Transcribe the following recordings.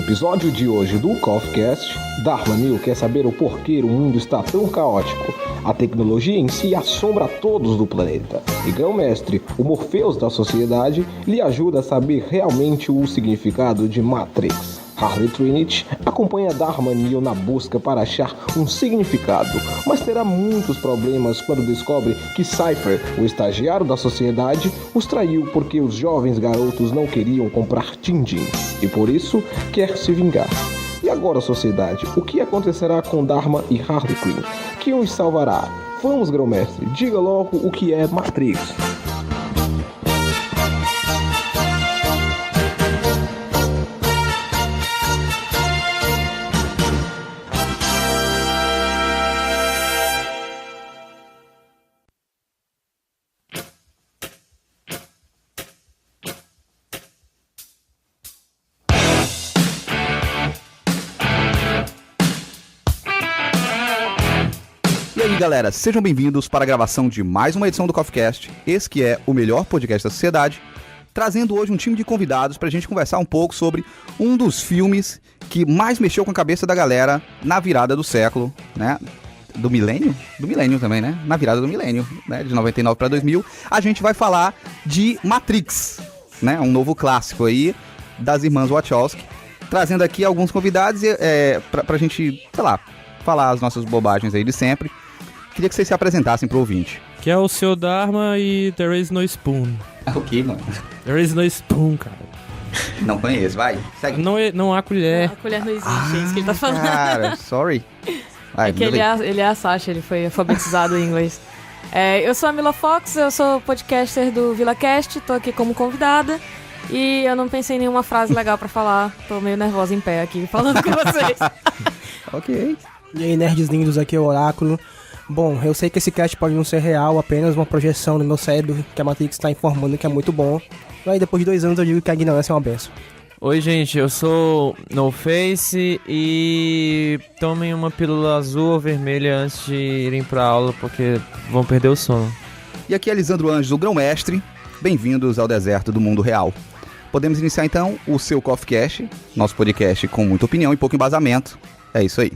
episódio de hoje do CoffCast, Dharma Neil quer saber o porquê o mundo está tão caótico. A tecnologia em si assombra a todos do planeta. E Grão-Mestre, o Morpheus da sociedade, lhe ajuda a saber realmente o significado de Matrix. Harley Trinity acompanha Dharma Neil na busca para achar um significado, mas terá muitos problemas quando descobre que Cypher, o estagiário da sociedade, os traiu porque os jovens garotos não queriam comprar din-din e por isso quer se vingar. E agora, sociedade, o que acontecerá com Dharma e Harley Quinn? Quem os salvará? Vamos, Grão-Mestre, diga logo o que é Matrix. E aí, galera, sejam bem-vindos para a gravação de mais uma edição do CoffCast, esse que é o melhor podcast da sociedade, trazendo hoje um time de convidados para a gente conversar um pouco sobre um dos filmes que mais mexeu com a cabeça da galera na virada do século, né? Do milênio? Do milênio também, né? Na virada do milênio, né? De 99 para 2000, a gente vai falar de Matrix, né? Um novo clássico aí das irmãs Wachowski, trazendo aqui alguns convidados pra gente, sei lá, falar as nossas bobagens aí de sempre. Queria que vocês se apresentassem pro ouvinte. Que é o seu Dharma e There is no Spoon. O que, mano? There is no Spoon, cara. Não conheço, vai. Segue. Não há colher. A colher não existe, é isso que ele tá falando. Cara, sorry. Vai, é que ele é a Sasha, ele foi alfabetizado em inglês. Eu sou a Mila Fox, eu sou podcaster do VilaCast, tô aqui como convidada. E eu não pensei em nenhuma frase legal pra falar, tô meio nervosa em pé aqui, falando com vocês. Ok. E aí, nerds lindos, aqui é o Oráculo. Bom, eu sei que esse cast pode não ser real, apenas uma projeção no meu cérebro que a Matrix está informando que é muito bom. Mas depois de 2 anos eu digo que a ignorância é uma benção. Oi, gente, eu sou No Face e tomem uma pílula azul ou vermelha antes de irem pra aula, porque vão perder o sono. E aqui é Lisandro Anjos, o Grão-Mestre. Bem-vindos ao deserto do mundo real. Podemos iniciar então o seu CoffCast, nosso podcast com muita opinião e pouco embasamento. É isso aí.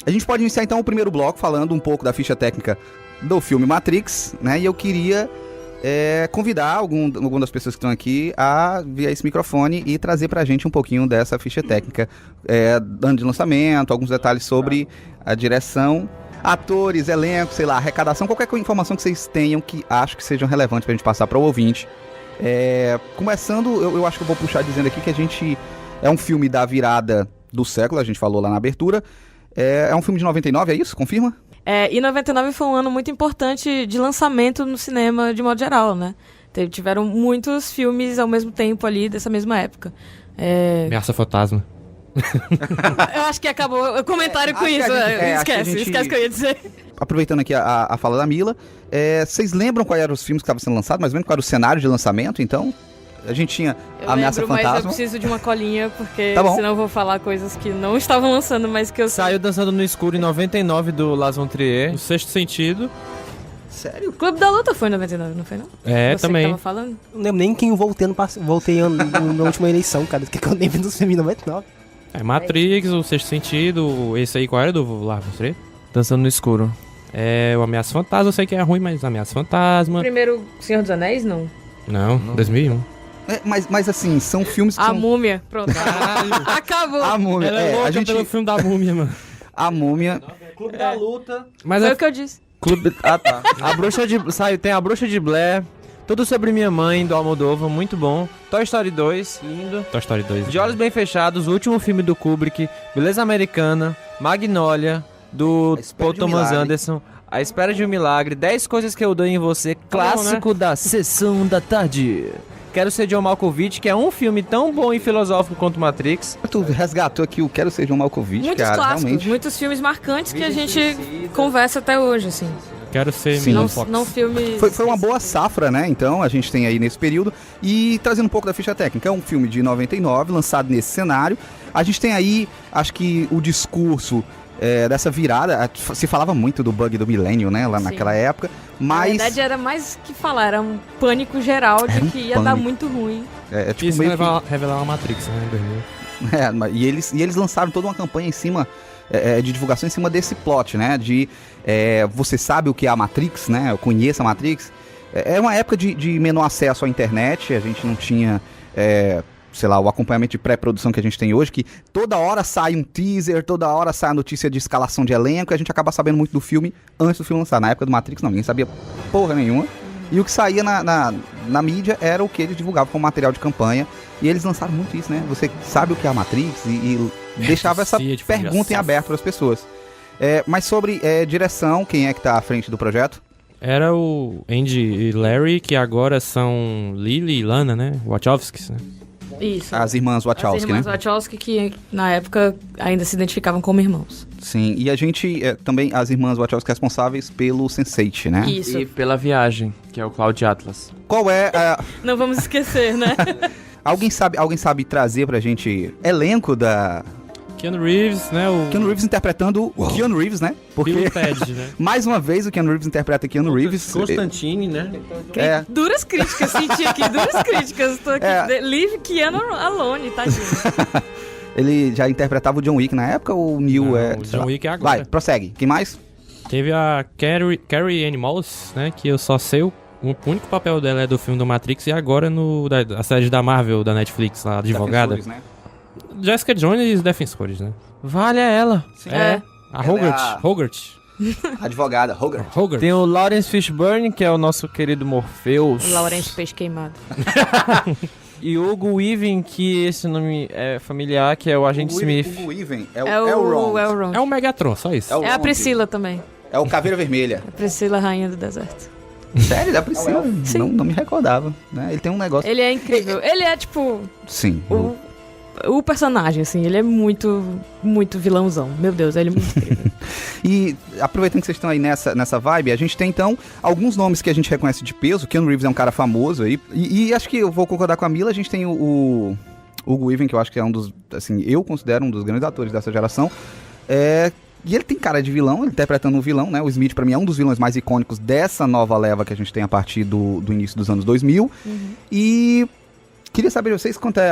A gente pode iniciar então o primeiro bloco falando um pouco da ficha técnica do filme Matrix, né? E eu queria convidar alguma das pessoas que estão aqui a vir a esse microfone e trazer pra gente um pouquinho dessa ficha técnica, ano de lançamento, alguns detalhes sobre a direção, atores, elenco, sei lá, arrecadação, qualquer informação que vocês tenham que acho que sejam relevantes pra gente passar para o ouvinte. Começando, eu acho que eu vou puxar dizendo aqui que a gente é um filme da virada do século, a gente falou lá na abertura. É um filme de 99, é isso? Confirma? E 99 foi um ano muito importante de lançamento no cinema de modo geral, né? Tiveram muitos filmes ao mesmo tempo ali, dessa mesma época. Ameaça Fantasma. Eu acho que acabou o comentário com isso. Esquece que eu ia dizer. Aproveitando aqui a fala da Mila, vocês lembram quais eram os filmes que estavam sendo lançados? Mais ou menos qual era o cenário de lançamento, então? A gente tinha Ameaça Fantasma. Mas eu preciso de uma colinha, porque tá senão eu vou falar coisas que não estavam lançando, mas que eu sei. Saiu Dançando no Escuro em 99 do Lars von Trier. O Sexto Sentido. Sério? Clube da Luta foi em 99, não foi não? Você também. Que tava falando? Não lembro nem quem eu voltei na última eleição, cara. O que eu lembro dos filmes de 99? Matrix, o Sexto Sentido, esse aí qual era do Lars von Trier? Dançando no Escuro. O Ameaça Fantasma, eu sei que é ruim, mas Ameaça Fantasma. Primeiro Senhor dos Anéis, não? Não, 2001. Mas assim, são filmes que A são... Múmia, pronto. Caralho. Acabou. A Múmia, Ela é louca a gente... pelo filme da Múmia, mano. A Múmia... Clube da Luta. Mas Foi o que eu disse. Tá. Tem a Bruxa de Blair, Tudo Sobre Minha Mãe, do Almodóvar, muito bom. Toy Story 2, lindo. Toy Story 2. De Olhos Bem Fechados, o último filme do Kubrick. Beleza Americana, Magnolia, do Paul Thomas Anderson. A Espera de um Milagre, 10 Coisas que Eu Dei em Você, clássico da Sessão da Tarde. Quero Ser John Malkovich, que é um filme tão bom e filosófico quanto Matrix. Tu resgatou aqui o Quero Ser John Malkovich, Muitos cara, clássicos, realmente. muitos filmes marcantes que a gente conversa até hoje, assim. Quero ser Sim. Mila Não, Fox. não filmes... Foi uma boa safra, né? Então, a gente tem aí nesse período. E trazendo um pouco da ficha técnica, é um filme de 99, lançado nesse cenário. A gente tem aí, acho que o discurso dessa virada, se falava muito do bug do milênio, né? Lá Sim. naquela época. Mas Na verdade, era mais que falar, era um pânico geral de Era um que ia dar pânico. muito ruim. é tipo Isso meio revelar uma Matrix, né, em 2000. E eles lançaram toda uma campanha em cima de divulgação em cima desse plot, né? De você sabe o que é a Matrix, né? Eu conheço a Matrix. É uma época de menor acesso à internet, a gente não tinha, sei lá, o acompanhamento de pré-produção que a gente tem hoje, que toda hora sai um teaser, toda hora sai a notícia de escalação de elenco, e a gente acaba sabendo muito do filme antes do filme lançar. Na época do Matrix, não, ninguém sabia porra nenhuma. E o que saía na mídia era o que eles divulgavam como material de campanha. E eles lançaram muito isso, né? Você sabe o que é a Matrix e deixava essa Sim, tipo, pergunta em já- aberto para as pessoas. Mas sobre direção, quem é que tá à frente do projeto? Era o Andy e Larry, que agora são Lily e Lana, né? Wachowskis, né? Isso. As irmãs As Wachowski, irmãs né? Wachowski, que na época ainda se identificavam como irmãos. Sim, e a gente também, as irmãs Wachowski responsáveis pelo Sense8, né? Isso. E pela Viagem, que é o Cloud Atlas. Qual é Não vamos esquecer, né? alguém sabe trazer pra gente elenco da Keanu Reeves, né? O Keanu Reeves interpretando o Keanu Reeves, né? Porque Bill Ted, né? mais uma vez o Keanu Reeves interpreta Keanu Reeves. Constantine, né? É, Duras críticas, senti aqui, duras críticas. Tô aqui, leave Keanu alone, tadinho. ele já interpretava o John Wick na época ou o Neil Não, é... o sei John lá. Wick é agora. Vai, prossegue. Quem mais? Teve a Carrie Ann Moss, né? Que eu só sei o único papel dela é do filme do Matrix e agora a série da Marvel, da Netflix, lá, advogada. Defensores, né? Jessica Jones e os Defensores, né? Vale a ela. Sim. É. A Ela é Hogarth. a- Hogarth. Advogada, Hogarth. Hogarth. Tem o Lawrence Fishburne, que é o nosso querido Morpheus. Laurence Peixe Queimado. E Hugo Weaving, que esse nome é familiar, que é o Agente Smith. O Even é É o Elrond. É o Megatron, só isso. É o É a Ron. Priscila também. É o Caveira Vermelha. A Priscila, rainha do deserto. Sério, da Priscila? Sim. Não me recordava, né? Ele tem um negócio... Ele é incrível. Ele é, tipo, Sim. o personagem, assim. Ele é muito, muito vilãozão. Meu Deus, ele é muito incrível. E aproveitando que vocês estão aí nessa vibe, a gente tem então alguns nomes que a gente reconhece de peso. Keanu Reeves é um cara famoso aí. E acho que eu vou concordar com a Mila. A gente tem o Hugo Weaving, que eu acho que é um dos, assim, eu considero um dos grandes atores dessa geração. E ele tem cara de vilão, ele interpretando um vilão, né? O Smith, pra mim, é um dos vilões mais icônicos dessa nova leva que a gente tem a partir do início dos anos 2000. E queria saber de vocês quanto é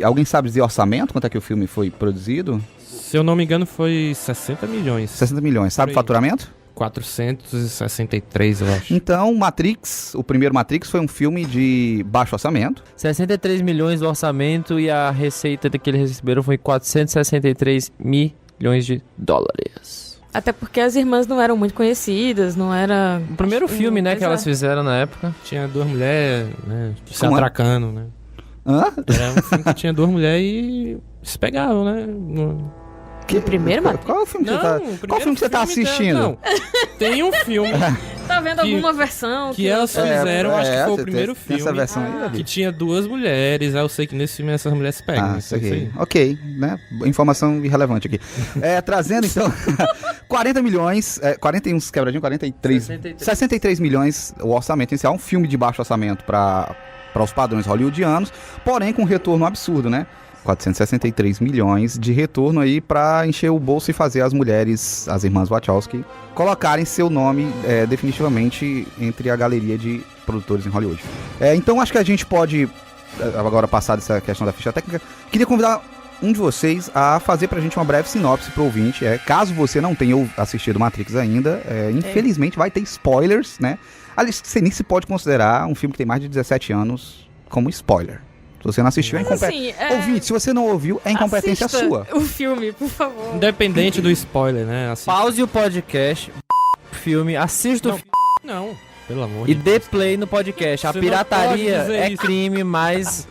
alguém sabe dizer orçamento? Quanto é que o filme foi produzido? Se eu não me engano, foi 60 milhões. 60 milhões. Sabe o Foi. faturamento? 463, eu acho. Então, Matrix, o primeiro Matrix foi um filme de baixo orçamento. 63 milhões do orçamento e a receita que eles receberam foi 463 milhões de dólares. Até porque as irmãs não eram muito conhecidas, não era... O primeiro filme, né, que elas Exato. fizeram na época. Tinha duas mulheres, né? Se Como é? atracando, né? Hã? Era um filme que tinha duas mulheres e se pegavam, né? O primeiro, Matrix? Qual é o filme que você tá... Qual filme que você tá assistindo? Não, tem um filme Tá vendo Que- alguma versão? que elas fizeram, acho que foi o você primeiro tem essa filme versão aí, que Davi? tinha duas mulheres. Aí eu sei que nesse filme essas mulheres se pegam. Ah, né? isso aqui. Ok, né? Informação irrelevante aqui. Trazendo, então, 40 milhões, 41 quebradinho, 43... 63 milhões o orçamento inicial. Um filme de baixo orçamento para os padrões hollywoodianos, porém com um retorno absurdo, né? 463 milhões de retorno aí pra encher o bolso e fazer as mulheres, as irmãs Wachowski, colocarem seu nome definitivamente entre a galeria de produtores em Hollywood. Então acho que a gente pode, agora passar dessa questão da ficha técnica, queria convidar um de vocês a fazer pra gente uma breve sinopse pro ouvinte. Caso você não tenha assistido Matrix ainda, infelizmente vai ter spoilers, né? Aliás, você nem se pode considerar um filme que tem mais de 17 anos como spoiler. Se você não assistiu, é incompetência. Assim, Ouvinte, se você não ouviu, é incompetência assista sua. o filme, por favor. Independente do spoiler, né? Assim, Pause o podcast, filme, assista o filme. não. Pelo amor E de dê play no podcast. A Você não pirataria pode dizer é isso. crime, mas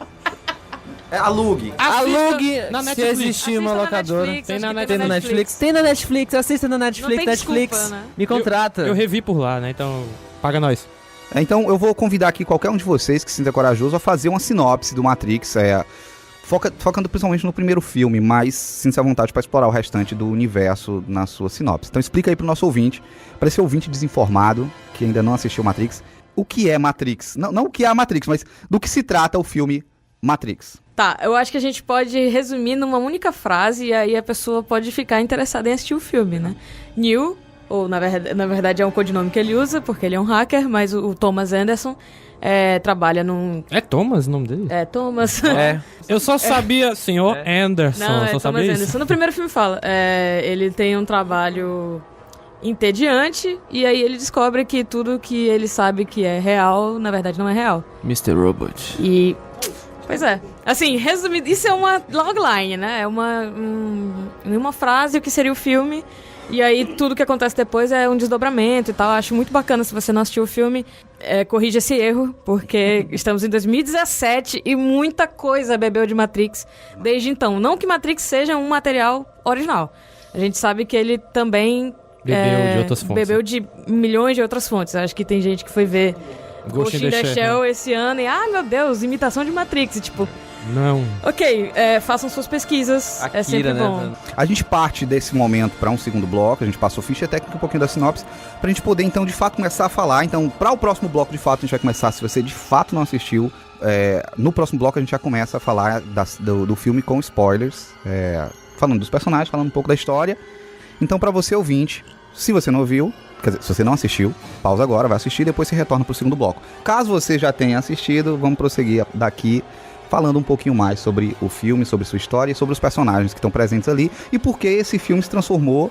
Alugue. alugue na se Netflix. existir uma Assista na locadora. Netflix, Tem acho na que Tem no Netflix? Tem na Netflix, assista na Netflix. tem Netflix, desculpa, né? me contrata. Eu revi por lá, né? Então, paga nós. Então eu vou convidar aqui qualquer um de vocês que se sinta corajoso a fazer uma sinopse do Matrix, focando principalmente no primeiro filme, mas sinta-se à vontade para explorar o restante do universo na sua sinopse. Então explica aí pro nosso ouvinte, para esse ouvinte desinformado, que ainda não assistiu Matrix, o que é Matrix. Não o que é a Matrix, mas do que se trata o filme Matrix. Tá, eu acho que a gente pode resumir numa única frase e aí a pessoa pode ficar interessada em assistir o filme, né? Neo, ou na verdade é um codinome que ele usa, porque ele é um hacker, mas o Thomas Anderson trabalha num... É Thomas o nome dele? É, Thomas... É. Eu só sabia Senhor Anderson, Não, só é sabia Thomas isso. Anderson. No primeiro filme fala, ele tem um trabalho entediante e aí ele descobre que tudo que ele sabe que é real, na verdade não é real. Mr. Robot. E... Pois é. Assim, resumido, isso é uma logline, né? É uma frase o que seria o filme. E aí tudo que acontece depois é um desdobramento e tal. Acho muito bacana, se você não assistiu o filme, corrija esse erro, porque estamos em 2017 e muita coisa bebeu de Matrix desde então. Não que Matrix seja um material original. A gente sabe que ele também Bebeu de outras fontes. bebeu de milhões de outras fontes. Acho que tem gente que foi ver Ghost in the Shell esse ano e, meu Deus, imitação de Matrix. E tipo, Não. ok, façam suas pesquisas, é Akira, sempre né? bom. A gente parte desse momento para um segundo bloco, a gente passou ficha técnica, um pouquinho da sinopse, pra gente poder então de fato começar a falar. Então, para o próximo bloco de fato a gente vai começar, se você de fato não assistiu, no próximo bloco a gente já começa a falar do filme com spoilers, falando dos personagens, falando um pouco da história. Então, para você ouvinte, se você não ouviu, quer dizer, se você não assistiu, pausa agora, vai assistir e depois se retorna pro segundo bloco. Caso você já tenha assistido, vamos prosseguir daqui falando um pouquinho mais sobre o filme, sobre sua história e sobre os personagens que estão presentes ali e por que esse filme se transformou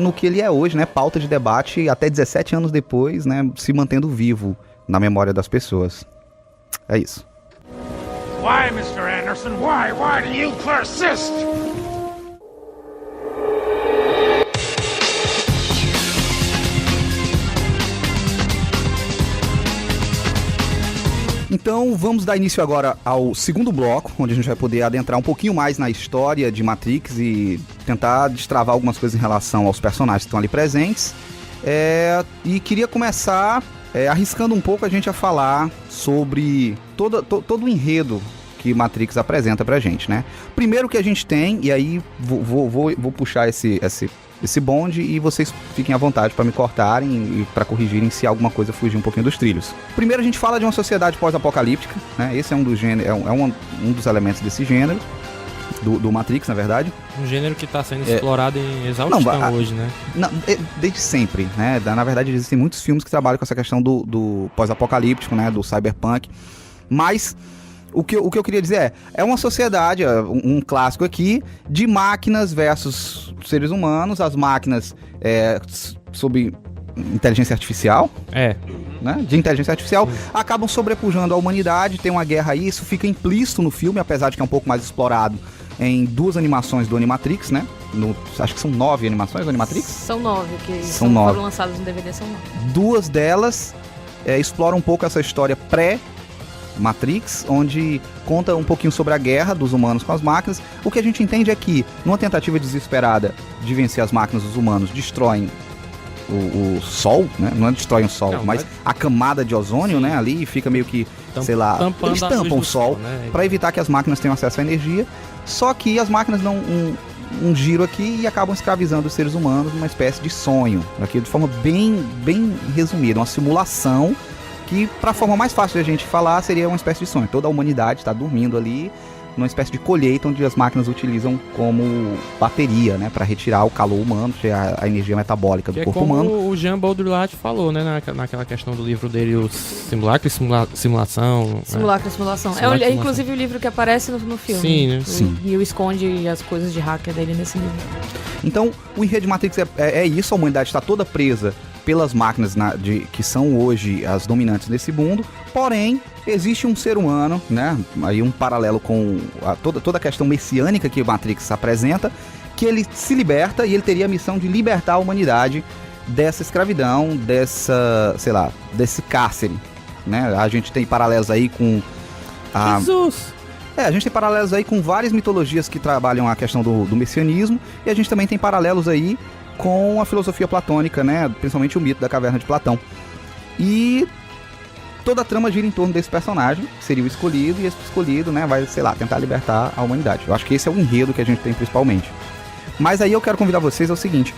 no que ele é hoje, né? Pauta de debate até 17 anos depois, né? Se mantendo vivo na memória das pessoas. É isso. Why, Mr. Anderson? Why? Why do you persist? Então vamos dar início agora ao segundo bloco, onde a gente vai poder adentrar um pouquinho mais na história de Matrix e tentar destravar algumas coisas em relação aos personagens que estão ali presentes. E queria começar arriscando um pouco a gente a falar sobre todo o enredo que Matrix apresenta pra gente, né? Primeiro que a gente tem, e aí vou puxar esse bonde e vocês fiquem à vontade para me cortarem e para corrigirem se alguma coisa fugir um pouquinho dos trilhos. Primeiro a gente fala de uma sociedade pós-apocalíptica, né? Esse é um dos gêneros, um dos elementos desse gênero, do Matrix, na verdade. Um gênero que tá sendo explorado em exaustão hoje, né? Não, desde sempre, né? Na verdade existem muitos filmes que trabalham com essa questão do pós-apocalíptico, né? Do cyberpunk, mas... O que eu queria dizer é uma sociedade, um clássico aqui, de máquinas versus seres humanos, as máquinas sob inteligência artificial, né? De inteligência artificial, acabam sobrepujando a humanidade, tem uma guerra aí, isso fica implícito no filme, apesar de que é um pouco mais explorado em 2 animações do Animatrix, né? Acho que são 9 animações do Animatrix? São 9, que São 9. foram lançadas no DVD, são 9. 2 delas exploram um pouco essa história Matrix, onde conta um pouquinho sobre a guerra dos humanos com as máquinas. O que a gente entende é que, numa tentativa desesperada de vencer as máquinas, os humanos destroem o Sol, né? Não destroem o Sol, mas a camada de ozônio, né? Ali fica meio que, sei lá, eles tampam o Sol, né? Para evitar que as máquinas tenham acesso à energia. Só que as máquinas dão um giro aqui e acabam escravizando os seres humanos numa espécie de sonho. Aqui de forma bem resumida, uma simulação que, para a forma mais fácil de a gente falar, seria uma espécie de sonho. Toda a humanidade está dormindo ali, numa espécie de colheita onde as máquinas utilizam como bateria, né, para retirar o calor humano, que é a energia metabólica do corpo humano. Como o Jean Baudrillard falou, né, naquela questão do livro dele, o Simulacro e Simulação. Simulacro e Simulação. É inclusive o livro que aparece no filme. Sim, né? Sim. E o esconde as coisas de hacker dele nesse livro. Então, o enredo de Matrix é isso, a humanidade está toda presa pelas máquinas que são hoje as dominantes desse mundo, porém, existe um ser humano, né, aí um paralelo com toda a questão messiânica que Matrix apresenta, que ele se liberta e ele teria a missão de libertar a humanidade dessa escravidão, desse cárcere, né? A gente tem paralelos aí com Jesus! A gente tem paralelos aí com várias mitologias que trabalham a questão do messianismo, e a gente também tem paralelos aí com a filosofia platônica, né? Principalmente o mito da caverna de Platão. E toda a trama gira em torno desse personagem, que seria o escolhido, e esse escolhido, né, vai, tentar libertar a humanidade. Eu acho que esse é o enredo que a gente tem principalmente. Mas aí eu quero convidar vocês ao seguinte,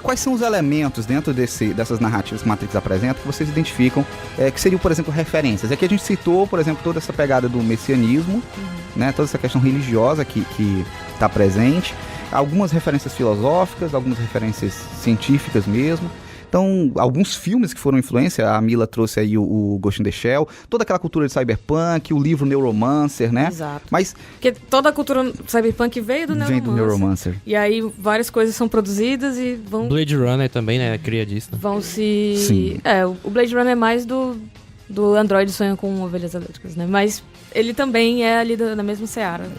quais são os elementos dentro dessas narrativas que Matrix apresenta que vocês identificam, que seriam, por exemplo, referências? Aqui a gente citou, por exemplo, toda essa pegada do messianismo, né, toda essa questão religiosa que está presente, algumas referências filosóficas, algumas referências científicas mesmo. Então, alguns filmes que foram influência, a Mila trouxe aí o Ghost in the Shell, toda aquela cultura de cyberpunk, o livro Neuromancer, né? Exato. Mas porque toda a cultura cyberpunk veio do Neuromancer. E aí várias coisas são produzidas e vão... Blade Runner também, né? Cria disso. Né? Vão se... Sim. O Blade Runner é mais do Android Sonha com Ovelhas Elétricas, né? Mas ele também é ali na mesma seara.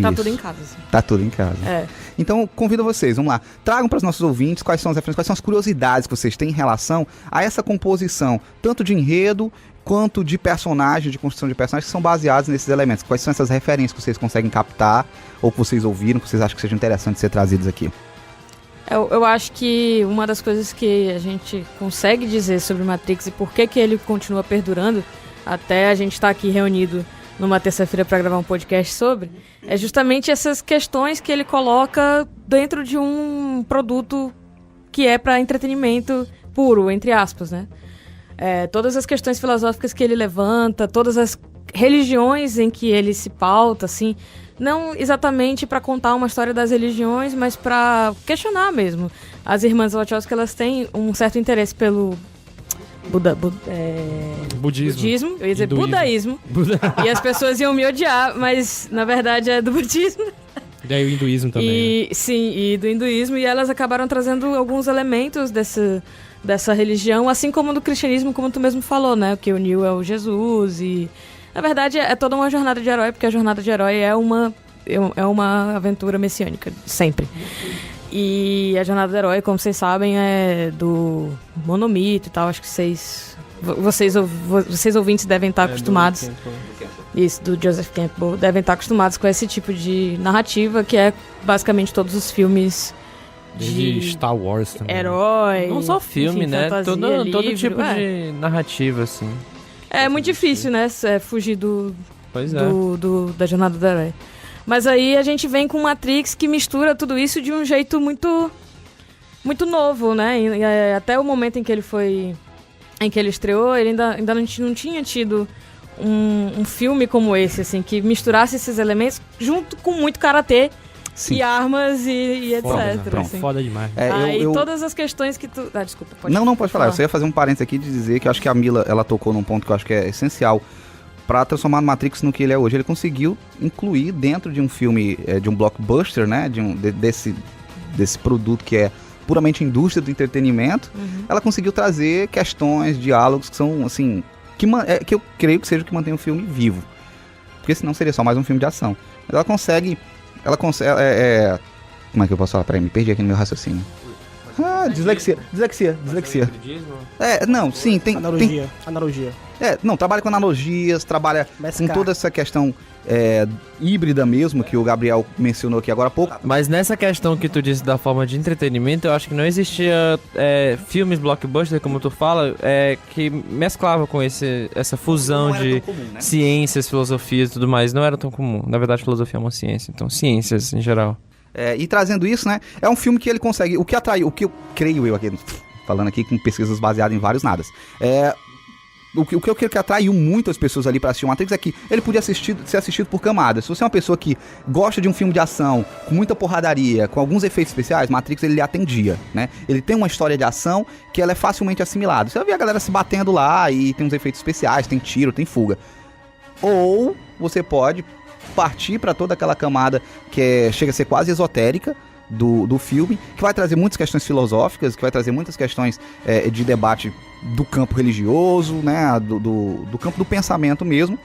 Tá tudo em casa. Assim. Tá tudo em casa. Então, convido vocês, vamos lá. Tragam para os nossos ouvintes quais são as referências, quais são as curiosidades que vocês têm em relação a essa composição, tanto de enredo quanto de personagem, de construção de personagens, que são baseados nesses elementos. Quais são essas referências que vocês conseguem captar, ou que vocês ouviram, que vocês acham que sejam interessantes ser trazidos aqui? Eu acho que uma das coisas que a gente consegue dizer sobre Matrix e por que ele continua perdurando, até a gente estar aqui reunido numa terça-feira para gravar um podcast sobre, é justamente essas questões que ele coloca dentro de um produto que é para entretenimento puro, entre aspas, né? Todas as questões filosóficas que ele levanta, todas as religiões em que ele se pauta, assim, não exatamente para contar uma história das religiões, mas para questionar mesmo. As irmãs Wachowski, elas têm um certo interesse pelo budismo. Eu ia dizer budaísmo. E as pessoas iam me odiar, mas na verdade é do budismo. E daí o hinduísmo também. Sim, e do hinduísmo. E elas acabaram trazendo alguns elementos dessa religião, assim como do cristianismo, como tu mesmo falou, né? Que o Neo é o Jesus e... Na verdade, é toda uma jornada de herói, porque a jornada de herói é uma aventura messiânica, sempre. E a jornada do herói, como vocês sabem, é do Monomito e tal. Acho que vocês ouvintes devem estar acostumados. Isso, do Joseph Campbell. Devem estar acostumados com esse tipo de narrativa, que é basicamente todos os filmes de Star Wars também. Herói. Não só filme, enfim, né? Todo tipo de narrativa, assim. É muito difícil, né? Fugir da jornada do herói. Mas aí a gente vem com Matrix que mistura tudo isso de um jeito muito, muito novo, né? E até o momento em que ele estreou, ele ainda não tinha tido um filme como esse, assim, que misturasse esses elementos junto com muito karatê. Sim. E armas e etc. Assim. Foda demais. E todas as questões que tu... desculpa, pode Não, pode falar. Eu só ia fazer um parênteses aqui de dizer que eu acho que a Mila, ela tocou num ponto que eu acho que é essencial para transformar o Matrix no que ele é hoje. Ele conseguiu incluir dentro de um filme, de um blockbuster, né? Desse produto que é puramente indústria do entretenimento. Ela conseguiu trazer questões, diálogos que são, assim... que eu creio que seja o que mantém o filme vivo. Porque senão seria só mais um filme de ação. Mas ela consegue... como é que eu posso falar? Peraí, me perdi aqui no meu raciocínio. Dislexia. Não, sim, tem... Analogia. Trabalha com analogias, trabalha com toda essa questão híbrida mesmo, que o Gabriel mencionou aqui agora há pouco. Mas nessa questão que tu disse da forma de entretenimento, eu acho que não existia filmes blockbuster, como tu fala, que mesclava com essa fusão de comum, né? Ciências, filosofias e tudo mais. Não era tão comum. Na verdade, filosofia é uma ciência, então ciências em geral. E trazendo isso, né, é um filme que ele consegue, o que eu creio aqui, falando aqui com pesquisas baseadas em vários nadas, o que eu creio que atraiu muito as pessoas ali para assistir o Matrix é que ele podia ser assistido por camadas. Se você é uma pessoa que gosta de um filme de ação, com muita porradaria, com alguns efeitos especiais, Matrix ele lhe atendia, né? Ele tem uma história de ação que ela é facilmente assimilada. Você vai ver a galera se batendo lá e tem uns efeitos especiais, tem tiro, tem fuga. Ou você pode partir para toda aquela camada que chega a ser quase esotérica do filme, que vai trazer muitas questões filosóficas, que vai trazer muitas questões de debate do campo religioso, né, do campo do pensamento mesmo,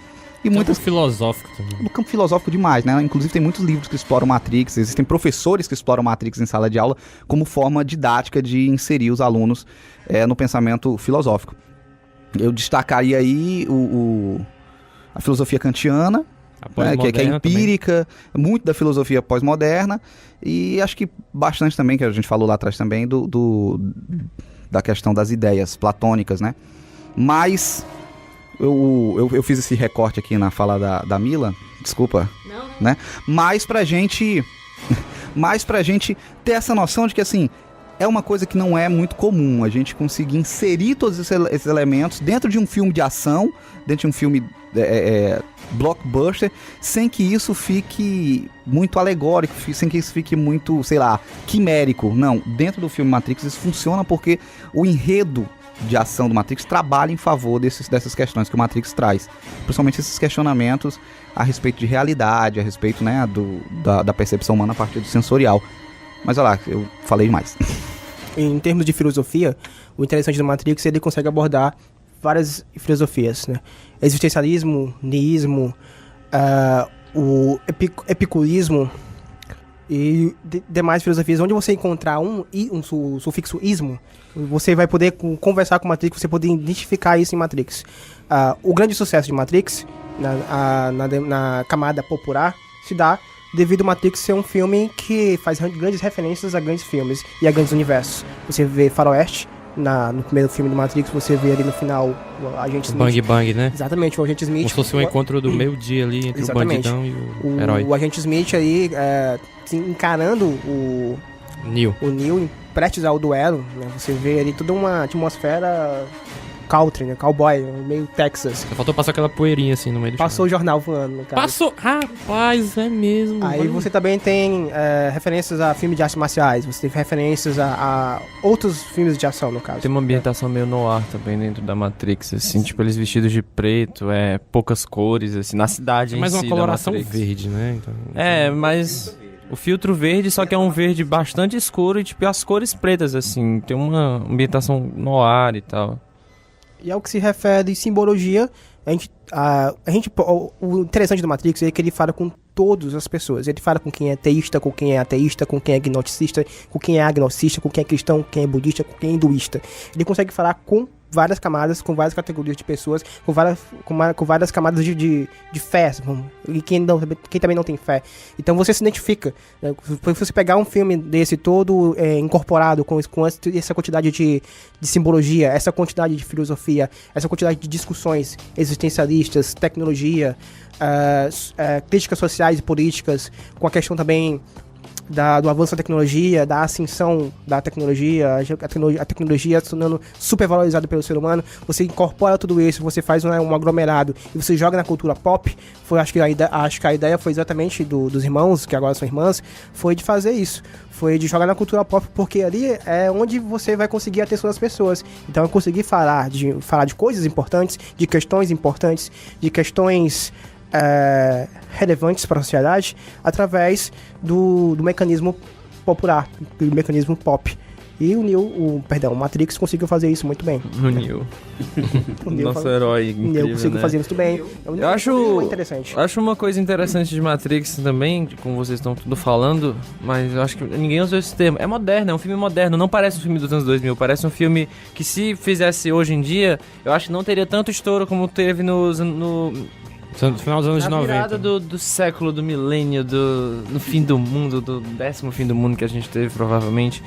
E muitas filosófico também. no campo filosófico demais, né? Inclusive tem muitos livros que exploram Matrix, existem professores que exploram Matrix em sala de aula como forma didática de inserir os alunos no pensamento filosófico. Eu destacaria aí a filosofia kantiana, né, que é empírica, muito da filosofia pós-moderna, e acho que bastante também, que a gente falou lá atrás também, da questão das ideias platônicas, né? Mas eu fiz esse recorte aqui na fala da Mila, desculpa, Não. né? Mas pra gente ter essa noção de que, assim, é uma coisa que não é muito comum, a gente conseguir inserir todos esses elementos dentro de um filme de ação, dentro de um filme blockbuster, sem que isso fique muito alegórico, sem que isso fique muito, sei lá, quimérico. Não, dentro do filme Matrix isso funciona porque o enredo de ação do Matrix trabalha em favor dessas questões que o Matrix traz. Principalmente esses questionamentos a respeito de realidade, a respeito, né, da percepção humana a partir do sensorial. Mas olha lá, eu falei demais. Em termos de filosofia, o interessante do Matrix é que ele consegue abordar várias filosofias, né? Existencialismo, niilismo, o epicurismo e demais filosofias. Onde você encontrar um sufixo ismo, você vai poder conversar com Matrix, você poder identificar isso em Matrix. O grande sucesso de Matrix, na camada popular, se dá devido ao Matrix ser um filme que faz grandes referências a grandes filmes e a grandes universos. Você vê Faroeste, no primeiro filme do Matrix, você vê ali no final o Agente Smith. Bang Bang, né? Exatamente, o Agente Smith. Como se fosse um encontro do meio-dia ali entre Exatamente. o bandidão e o herói. O Agente Smith aí encarando o Neo prestes ao duelo, né? Você vê ali toda uma atmosfera country, né? Cowboy, meio Texas. Só faltou passar aquela poeirinha assim no meio do Passou o jornal voando, no caso. Passou! Rapaz, é mesmo. Aí mano. você também tem referências a filmes de artes marciais, você tem referências a outros filmes de ação, no caso. Tem uma ambientação meio noir também dentro da Matrix, assim, tipo, eles vestidos de preto, poucas cores, assim, na cidade É em mais si uma da coloração Matrix. verde, né? Então, Mas o filtro verde, só que é um verde bastante escuro e, tipo, as cores pretas, assim, tem uma ambientação noir e tal. E ao que se refere simbologia, o interessante do Matrix é que ele fala com todas as pessoas. Ele fala com quem é teísta, com quem é ateísta, com quem é agnosticista, com quem é agnostista, com quem é cristão, com quem é budista, com quem é hinduísta. Ele consegue falar com várias camadas, com várias categorias de pessoas, com várias camadas de fé, e quem também não tem fé. Então você se identifica, né? Se você pegar um filme desse todo incorporado com essa quantidade de simbologia, essa quantidade de filosofia, essa quantidade de discussões existencialistas, tecnologia, críticas sociais e políticas, com a questão também do avanço da tecnologia, da ascensão da tecnologia, a tecnologia se tornando super valorizada pelo ser humano, você incorpora tudo isso, você faz um aglomerado e você joga na cultura pop. Acho que a ideia foi exatamente dos irmãos, que agora são irmãs, foi de fazer isso. Foi de jogar na cultura pop, porque ali é onde você vai conseguir a atenção das pessoas. Então, eu consegui falar de coisas importantes, de questões importantes, de questões relevantes para a sociedade através do mecanismo popular, do mecanismo pop. E o Matrix conseguiu fazer isso muito bem. O Neo. Nosso herói incrível, conseguiu fazer isso muito bem. Eu acho interessante. Acho uma coisa interessante de Matrix também, como vocês estão tudo falando, mas eu acho que ninguém usou esse termo. É moderno, é um filme moderno, não parece um filme dos anos 2000, parece um filme que, se fizesse hoje em dia, eu acho que não teria tanto estouro como teve no final dos anos 90. Na virada do século, do milênio, no fim do mundo, do 10º fim do mundo que a gente teve, provavelmente.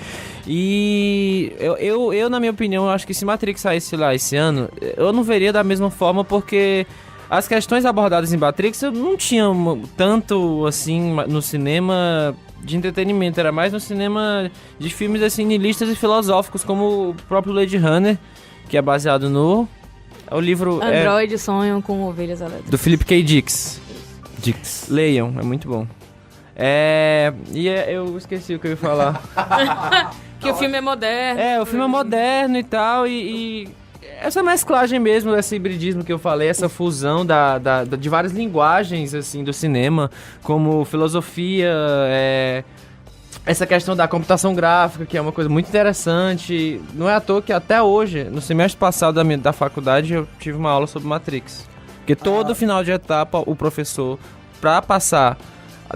E eu, na minha opinião, acho que se Matrix saísse lá esse ano, eu não veria da mesma forma, porque as questões abordadas em Matrix não tinham tanto, assim, no cinema de entretenimento. Era mais no cinema de filmes, assim, nihilistas e filosóficos, como o próprio Blade Runner, que é baseado no... O livro Android sonham com ovelhas elétricas. do Philip K. Dick. Leiam, é muito bom. Eu esqueci o que eu ia falar. Que o filme é moderno. O filme é moderno e tal, e essa mesclagem mesmo, esse hibridismo que eu falei, essa fusão de várias linguagens, assim, do cinema, como filosofia, essa questão da computação gráfica, que é uma coisa muito interessante. Não é à toa que até hoje, no semestre passado da faculdade, eu tive uma aula sobre Matrix. Porque todo final de etapa, o professor, pra passar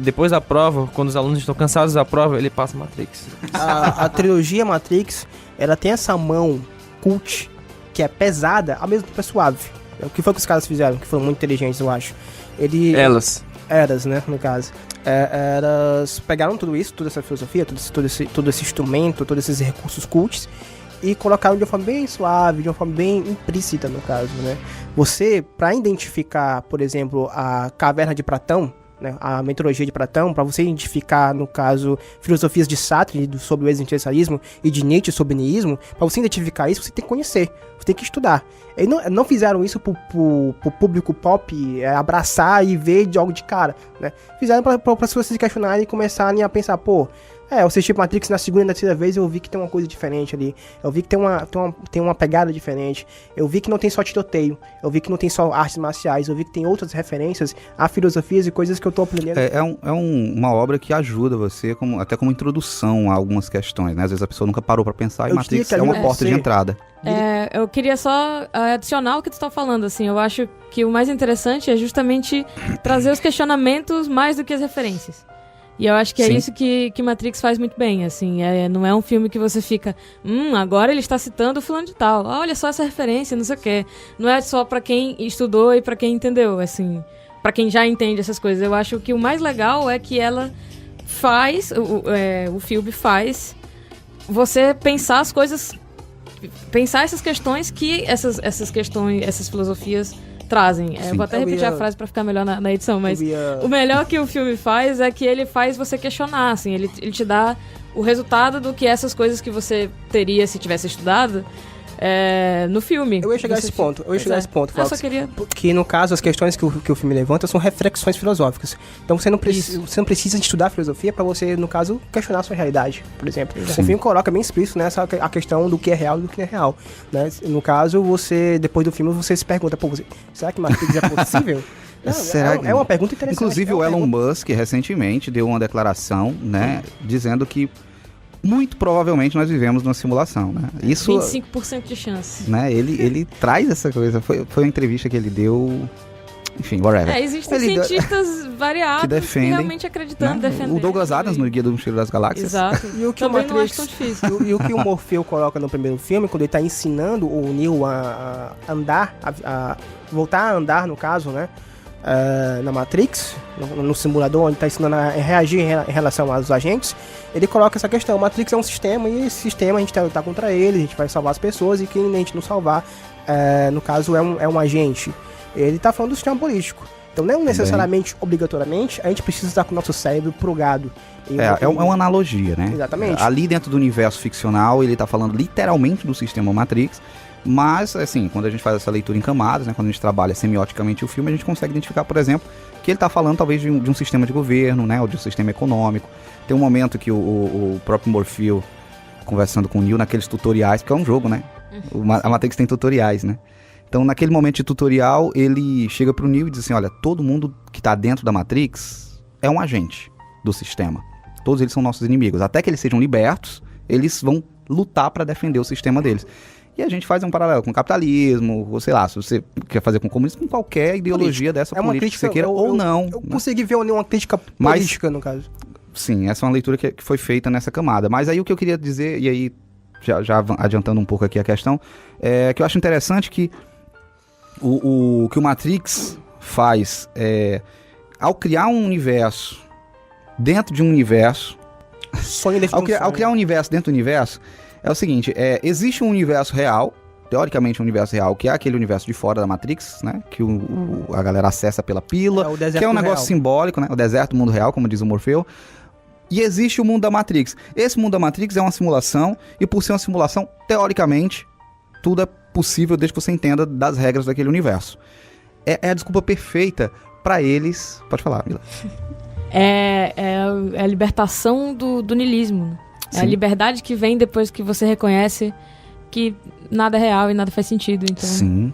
depois da prova, quando os alunos estão cansados da prova, ele passa Matrix. A trilogia Matrix, ela tem essa mão cult, que é pesada, ao mesmo tempo é suave. O que foi que os caras fizeram, que foram muito inteligentes, eu acho. Elas, né, no caso. Elas pegaram tudo isso, toda essa filosofia, todo esse instrumento, todos esses recursos cults, e colocaram de uma forma bem suave, de uma forma bem implícita, no caso, né? Você, para identificar, por exemplo, a caverna de Platão, né, a mitologia de Platão, para você identificar, no caso, filosofias de Sartre sobre o existencialismo e de Nietzsche sobre o niilismo, para você identificar isso, você tem que conhecer, você tem que estudar. Eles não fizeram isso pro público pop abraçar e ver de algo de cara, né? Fizeram para as pessoas se questionarem e começarem a pensar, eu assisti Matrix na segunda e na terceira vez e eu vi que tem uma coisa diferente ali. Eu vi que tem uma pegada diferente. Eu vi que não tem só tiroteio. Eu vi que não tem só artes marciais. Eu vi que tem outras referências a filosofias e coisas que eu tô aprendendo. Uma obra que ajuda você, até como introdução a algumas questões, né? Às vezes a pessoa nunca parou pra pensar e Matrix é uma porta de entrada. Eu queria só adicionar o que tu tá falando, assim. Eu acho que o mais interessante é justamente trazer os questionamentos mais do que as referências. E eu acho que é isso que Matrix faz muito bem, assim, não é um filme que você fica, agora ele está citando o fulano de tal, olha só essa referência, não sei o quê. Não é só pra quem estudou e pra quem entendeu, assim, pra quem já entende essas coisas. Eu acho que o mais legal é que ela faz, o filme faz você pensar as coisas, pensar essas questões que essas questões, essas filosofias trazem. Eu vou até repetir a frase pra ficar melhor na edição, mas o melhor que o filme faz é que ele faz você questionar, assim, ele te dá o resultado do que essas coisas que você teria se tivesse estudado no filme. Eu ia chegar a esse ponto, Fox. Eu só queria... Porque, no caso, as questões que o filme levanta são reflexões filosóficas. Então você não precisa estudar filosofia pra você, no caso, questionar a sua realidade, por exemplo. O filme coloca bem explícito nessa a questão do que é real e do que não é real, né? No caso, depois do filme, você se pergunta, será que Matrix é possível? Não, é uma pergunta interessante. Inclusive, o Elon Musk, recentemente, deu uma declaração, né, dizendo que muito provavelmente nós vivemos numa simulação, né? Isso, 25% de chance. Né? Ele traz essa coisa. Foi uma entrevista que ele deu. Enfim, whatever. Existem cientistas variados que defendem, realmente acreditando, defendendo. O Douglas Adams no Guia do Mochileiro das Galáxias. Exato. E o que o Matrix, não acho tão difícil. E o que o Morfeu coloca no primeiro filme, quando ele tá ensinando o Neo a andar, a voltar a andar, no caso, né? Na Matrix, no simulador, onde está ensinando a reagir em relação aos agentes, ele coloca essa questão. O Matrix é um sistema e esse sistema a gente vai lutar contra ele, a gente vai salvar as pessoas e quem a gente não salvar, no caso, é um agente. Ele está falando do sistema político. Então, não necessariamente, obrigatoriamente, a gente precisa estar com o nosso cérebro plugado. É uma analogia, né? Exatamente. Ali dentro do universo ficcional, ele está falando literalmente do sistema Matrix. Mas, assim, quando a gente faz essa leitura em camadas, né, quando a gente trabalha semioticamente o filme, a gente consegue identificar, por exemplo, que ele está falando talvez de um sistema de governo, né, ou de um sistema econômico. Tem um momento que o próprio Morfeu, conversando com o Neo naqueles tutoriais, porque é um jogo, né? A Matrix tem tutoriais, né? Então, naquele momento de tutorial, ele chega pro Neo e diz assim, olha, todo mundo que está dentro da Matrix é um agente do sistema. Todos eles são nossos inimigos. Até que eles sejam libertos, eles vão lutar para defender o sistema deles. E a gente faz um paralelo com o capitalismo, ou sei lá, se você quer fazer com o comunismo, com qualquer ideologia dessa política que você queira ou não. Eu consegui ver uma crítica política, no caso. Sim, essa é uma leitura que foi feita nessa camada. Mas aí o que eu queria dizer, e aí já adiantando um pouco aqui a questão, é que eu acho interessante que o que o Matrix faz ao criar um universo dentro de um universo, ao criar um universo dentro do universo, é o seguinte, existe um universo real, teoricamente um universo real, que é aquele universo de fora da Matrix, né? Que a galera acessa pela pílula, que é um negócio simbólico, né? O deserto, o mundo real, como diz o Morfeu. E existe o mundo da Matrix. Esse mundo da Matrix é uma simulação, e por ser uma simulação, teoricamente, tudo é possível desde que você entenda das regras daquele universo. É a desculpa perfeita pra eles... Pode falar, Mila. É a libertação do niilismo. É a liberdade que vem depois que você reconhece que nada é real e nada faz sentido. Então,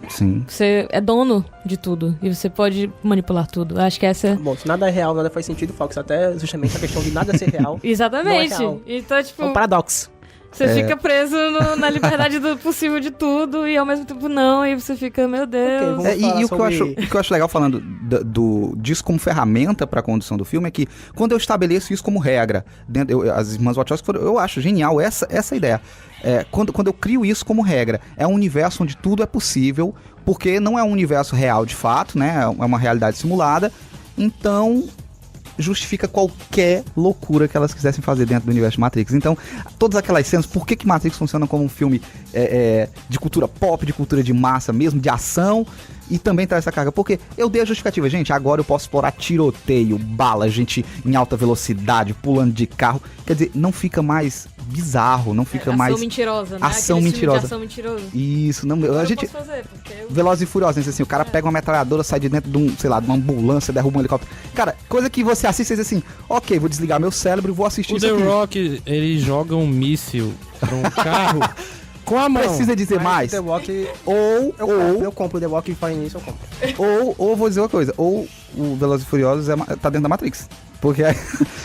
sim. Você é dono de tudo e você pode manipular tudo. Acho que essa... Bom, se nada é real, nada faz sentido, Fox. Até justamente a questão de nada ser real. Exatamente. Não é real. Então, tipo... É um paradoxo. Você fica preso na liberdade do possível de tudo e ao mesmo tempo não, e você fica, meu Deus. E o que eu acho legal falando disso como ferramenta para a condução do filme é que quando eu estabeleço isso como regra, as irmãs Wachowski, eu acho genial essa ideia. Quando eu crio isso como regra, é um universo onde tudo é possível, porque não é um universo real de fato, né? É uma realidade simulada, então justifica qualquer loucura que elas quisessem fazer dentro do universo de Matrix. Então, todas aquelas cenas, por que Matrix funciona como um filme de cultura pop, de cultura de massa mesmo, de ação, e também traz essa carga? Porque eu dei a justificativa, gente, agora eu posso explorar tiroteio, bala, gente em alta velocidade, pulando de carro. Quer dizer, não fica mais bizarro, não fica mais... Ação mentirosa, né? Ação mentirosa. Ação mentirosa. Isso, não... A gente... Posso fazer, porque Velozes e Furiosos, assim, o cara pega uma metralhadora, sai de dentro de de uma ambulância, derruba um helicóptero. Cara, coisa que você assiste e diz assim, ok, vou desligar meu cérebro e vou assistir isso aqui. O The aqui. Rock, ele joga um míssil pra um carro com a mão. Precisa dizer mais? The Rock, eu compro o The Rock e faz isso, eu compro. Ou vou dizer uma coisa, ou o Velozes e Furiosos tá dentro da Matrix. Porque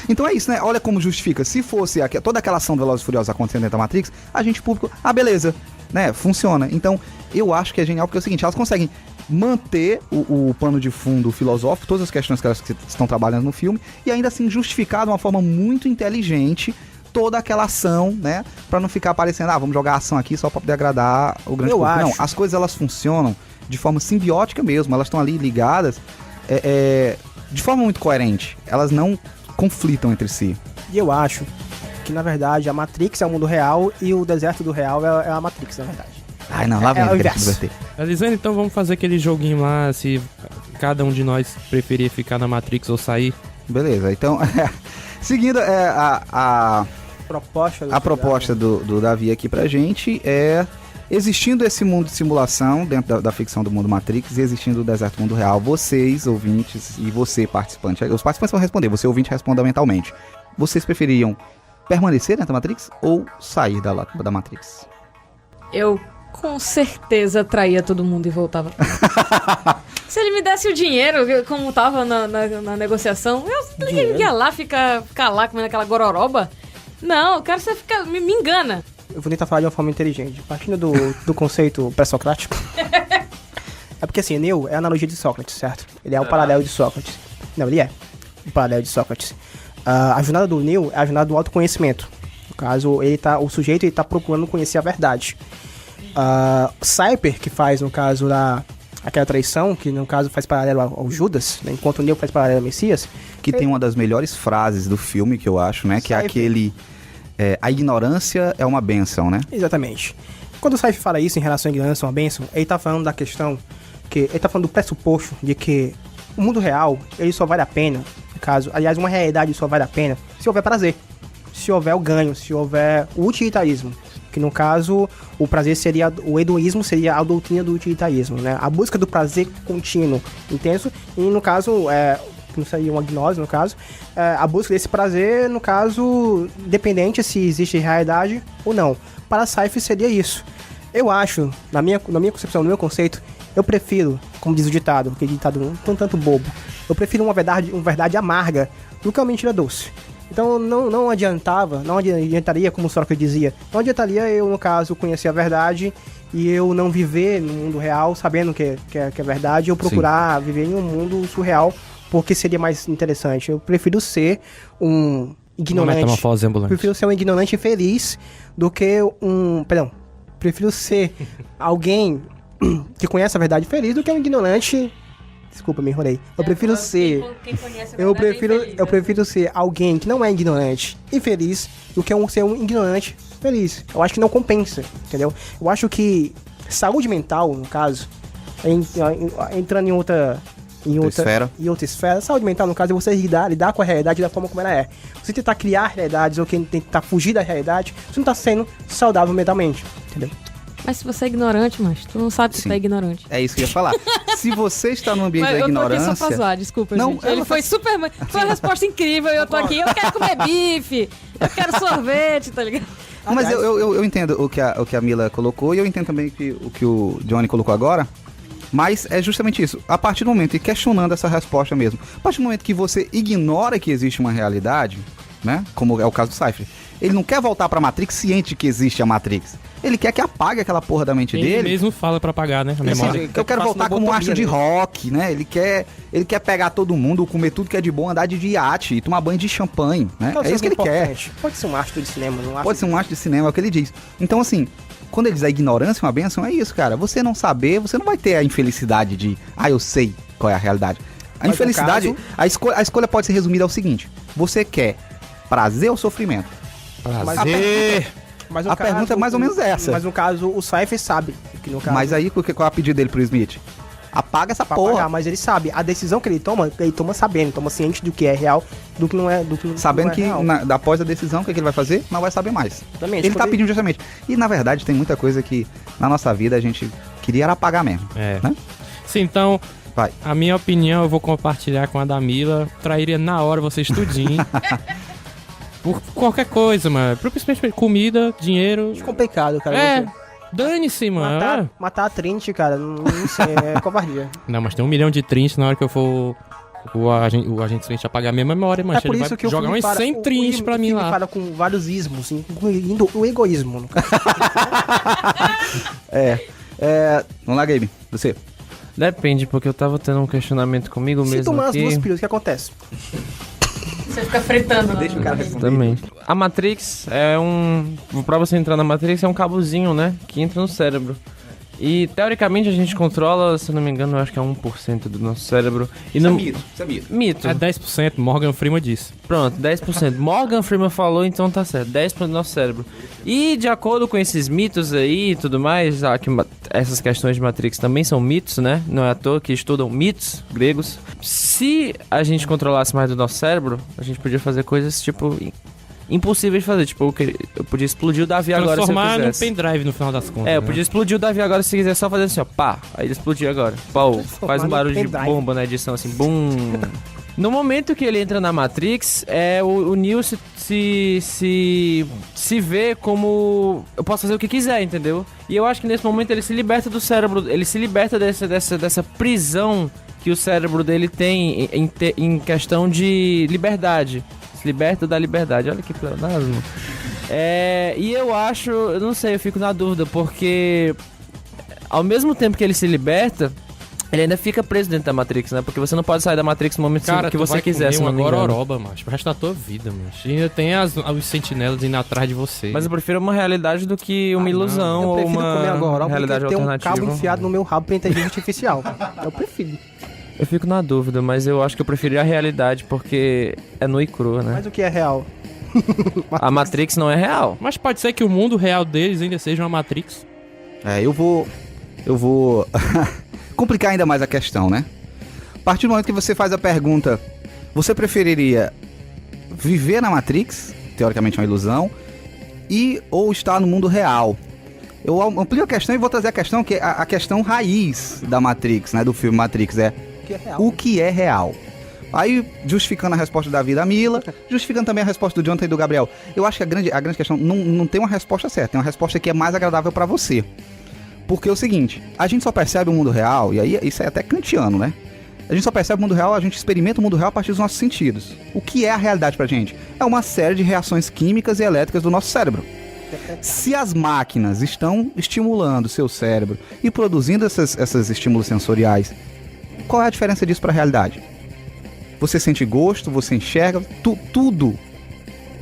então é isso, né? Olha como justifica. Se fosse toda aquela ação do Velozes e Furiosos acontecendo dentro da Matrix, a gente público, beleza, né? Funciona. Então, eu acho que é genial porque é o seguinte, elas conseguem manter o pano de fundo filosófico, todas as questões que elas estão trabalhando no filme, e ainda assim justificar de uma forma muito inteligente toda aquela ação, né? Pra não ficar parecendo, vamos jogar a ação aqui só pra poder agradar o grande público. Não, as coisas elas funcionam de forma simbiótica mesmo, elas estão ali ligadas de forma muito coerente, elas não conflitam entre si. E eu acho que, na verdade, a Matrix é o mundo real e o deserto do real é a Matrix, na verdade. Ai, não, lá vem o inverso. Elisane, então vamos fazer aquele joguinho lá, se cada um de nós preferir ficar na Matrix ou sair. Beleza, então, seguindo a proposta do Davi aqui pra gente existindo esse mundo de simulação dentro da ficção do mundo Matrix e existindo o deserto do mundo real, vocês, ouvintes, e você, participante, os participantes vão responder, você, ouvinte, responda mentalmente. Vocês prefeririam permanecer dentro da Matrix ou sair da Matrix? Eu, com certeza, traía todo mundo e voltava. Se ele me desse o dinheiro, como tava na negociação, eu ia lá ficar lá comendo aquela gororoba. Não, eu quero que você me engana. Eu vou tentar falar de uma forma inteligente. Partindo do conceito pré-socrático. É porque assim, Neo é a analogia de Sócrates, certo? Ele é o paralelo de Sócrates. Não, ele é o paralelo de Sócrates. A jornada do Neo é a jornada do autoconhecimento. No caso, o sujeito tá procurando conhecer a verdade. Cyper, que faz, no caso, aquela traição, que no caso faz paralelo ao Judas, né? Enquanto o Neo faz paralelo ao Messias. Que tem uma das melhores frases do filme, que eu acho, né? Que é aquele... a ignorância é uma bênção, né? Exatamente. Quando o Cypher fala isso em relação à ignorância é uma bênção, ele tá falando da questão ele tá falando do pressuposto de que o mundo real, ele só vale a pena, no caso, aliás, uma realidade só vale a pena se houver prazer, se houver o ganho, se houver o utilitarismo, que no caso, o prazer seria, o hedonismo seria a doutrina do utilitarismo, né? A busca do prazer contínuo, intenso, e no caso, que não seria uma gnose, no caso, a busca desse prazer, no caso, dependente se existe realidade ou não. Para Cypher seria isso. Eu acho, na minha concepção, no meu conceito, eu prefiro, como diz o ditado, aquele ditado um tanto bobo, eu prefiro uma verdade amarga do que uma mentira doce. Então não adiantaria, como o Sócrates dizia, não adiantaria eu, no caso, conhecer a verdade e eu não viver no mundo real sabendo que é verdade, eu procurar viver em um mundo surreal, porque seria mais interessante. Eu prefiro ser um ignorante. Prefiro ser um ignorante feliz do que prefiro ser alguém que conhece a verdade feliz do que um ignorante. Desculpa, me enrolei. Eu prefiro ser. Eu prefiro ser alguém que não é ignorante e feliz do que ser um ignorante feliz. Eu acho que não compensa, entendeu? Eu acho que saúde mental, no caso, entrando em outra esfera. Saúde mental, no caso, é você lidar com a realidade da forma como ela é. Você tentar criar realidades ou tentar fugir da realidade, você não tá sendo saudável mentalmente, entendeu? Mas se você é ignorante, mas tu não sabe que você é ignorante. É isso que eu ia falar. Se você está no ambiente da ignorância... Eu tô aqui só pra zoar, desculpa, gente. Ele foi super... Foi uma resposta incrível, eu tô aqui, eu quero comer bife, eu quero sorvete, tá ligado? Mas eu entendo o que a Mila colocou e eu entendo também o que o Johnny colocou agora. Mas é justamente isso. A partir do momento, e questionando essa resposta mesmo, a partir do momento que você ignora que existe uma realidade, né? Como é o caso do Cypher, Ele não quer voltar pra Matrix ciente que existe a Matrix. Ele quer que apague aquela porra da mente Ele dele. mesmo fala pra apagar, né? A memória. Eu quero voltar como um astro de rock, né? Ele quer pegar todo mundo, comer tudo que é de bom, andar de iate e tomar banho de champanhe, né? É isso que ele quer. Pode ser um astro de cinema, não Pode ser um astro de cinema, é o que ele diz. Então, assim, quando ele diz a ignorância é uma bênção, é isso, cara. Você não saber, você não vai ter a infelicidade de, eu sei qual é a realidade. A Mas, infelicidade, no caso- a escolha pode ser resumida ao seguinte: você quer prazer ou sofrimento? Prazer. Mas A pergunta é mais ou menos essa. Mas no caso, o Cypher sabe. Que no caso, Mas aí, qual é o pedido dele pro Smith? Apaga essa pra porra. pagar, mas ele sabe. A decisão que ele toma sabendo, ele toma ciente do que é real, do que não é, do que Sabendo não é que real. após a decisão, o que ele vai fazer? Não vai saber mais. Exatamente, Ele tá quando pedindo justamente. E na verdade tem muita coisa que na nossa vida a gente queria era apagar mesmo. É. Né? Sim, então, Vai. a minha opinião eu vou compartilhar com a da Mila. Trairia na hora vocês tudinho. Por qualquer coisa, mano. Principalmente comida, dinheiro. complicado, cara. É, Você dane-se, mano. matar a Trinity, cara, não sei, é covardia. Não, mas tem 1 milhão de trintes na hora que eu for o agente Smith apagar minha memória, mas É por ele isso vai que eu jogar uns 100 trintes pra mim lá. Ele fala com vários ismos, incluindo o egoísmo. No caso. Vamos lá, Gabe. Você. Depende, porque eu tava tendo um questionamento comigo Se mesmo tomar as aqui. duas pílulas, o que acontece? Você fica fritando, né? Deixa o cara responder. Também. A Matrix é pra você entrar na Matrix é um cabozinho, né? Que entra no cérebro. E teoricamente a gente controla, se eu não me engano, eu acho que é 1% do nosso cérebro. E Isso no... é mito. Mito. É 10%, Morgan Freeman disse. Pronto, 10%. Morgan Freeman falou, então tá certo. 10% do nosso cérebro. E de acordo com esses mitos aí e tudo mais, essas questões de Matrix também são mitos, né? Não é à toa que estudam mitos gregos. Se a gente controlasse mais do nosso cérebro, a gente podia fazer coisas, tipo, impossíveis de fazer. Tipo, eu podia explodir o Davi agora se eu Transformar num quisesse. pendrive no final das contas. É, eu né? podia explodir o Davi agora se quiser só fazer assim, ó, pá. Aí ele explodiu agora. Pau, faz um num barulho de pendrive. bomba na edição, assim, bum. No momento que ele entra na Matrix, o Neo se vê como... Eu posso fazer o que quiser, entendeu? E eu acho que nesse momento ele se liberta do cérebro, ele se liberta dessa prisão que o cérebro dele tem em questão de liberdade. Se liberta da liberdade. Olha que pleonasmo. E eu acho... Eu não sei, eu fico na dúvida, porque... Ao mesmo tempo que ele se liberta, ele ainda fica preso dentro da Matrix, né? Porque você não pode sair da Matrix no momento Cara, que tu você vai quiser, comer se não uma me engano. gororoba, macho, pro resto da tua vida, macho. E ainda tem os sentinelas indo atrás de você. Mas eu prefiro uma realidade do que uma ilusão Eu ou prefiro comer uma agora porque realidade tem um alternativa. cabo enfiado no meu rabo pra inteligência artificial. Eu prefiro. Eu fico na dúvida, mas eu acho que eu preferi a realidade porque é nu e cru, né? Mas o que é real? A Matrix não é real. Mas pode ser que o mundo real deles ainda seja uma Matrix. Eu vou complicar ainda mais a questão, né? A partir do momento que você faz a pergunta, você preferiria viver na Matrix, teoricamente uma ilusão, ou estar no mundo real? Eu amplio a questão e vou trazer a questão que é a questão raiz da Matrix, né? Do filme Matrix, o que é real? Aí, justificando a resposta da vida da Mila, justificando também a resposta do Jonathan e do Gabriel. Eu acho que a grande questão não tem uma resposta certa, tem uma resposta que é mais agradável pra você. Porque é o seguinte, a gente só percebe o mundo real, e aí isso é até kantiano, né? A gente só percebe o mundo real, a gente experimenta o mundo real a partir dos nossos sentidos. O que é a realidade pra gente? É uma série de reações químicas e elétricas do nosso cérebro. Se as máquinas estão estimulando o seu cérebro e produzindo esses estímulos sensoriais, qual é a diferença disso pra realidade? Você sente gosto, você enxerga, tudo,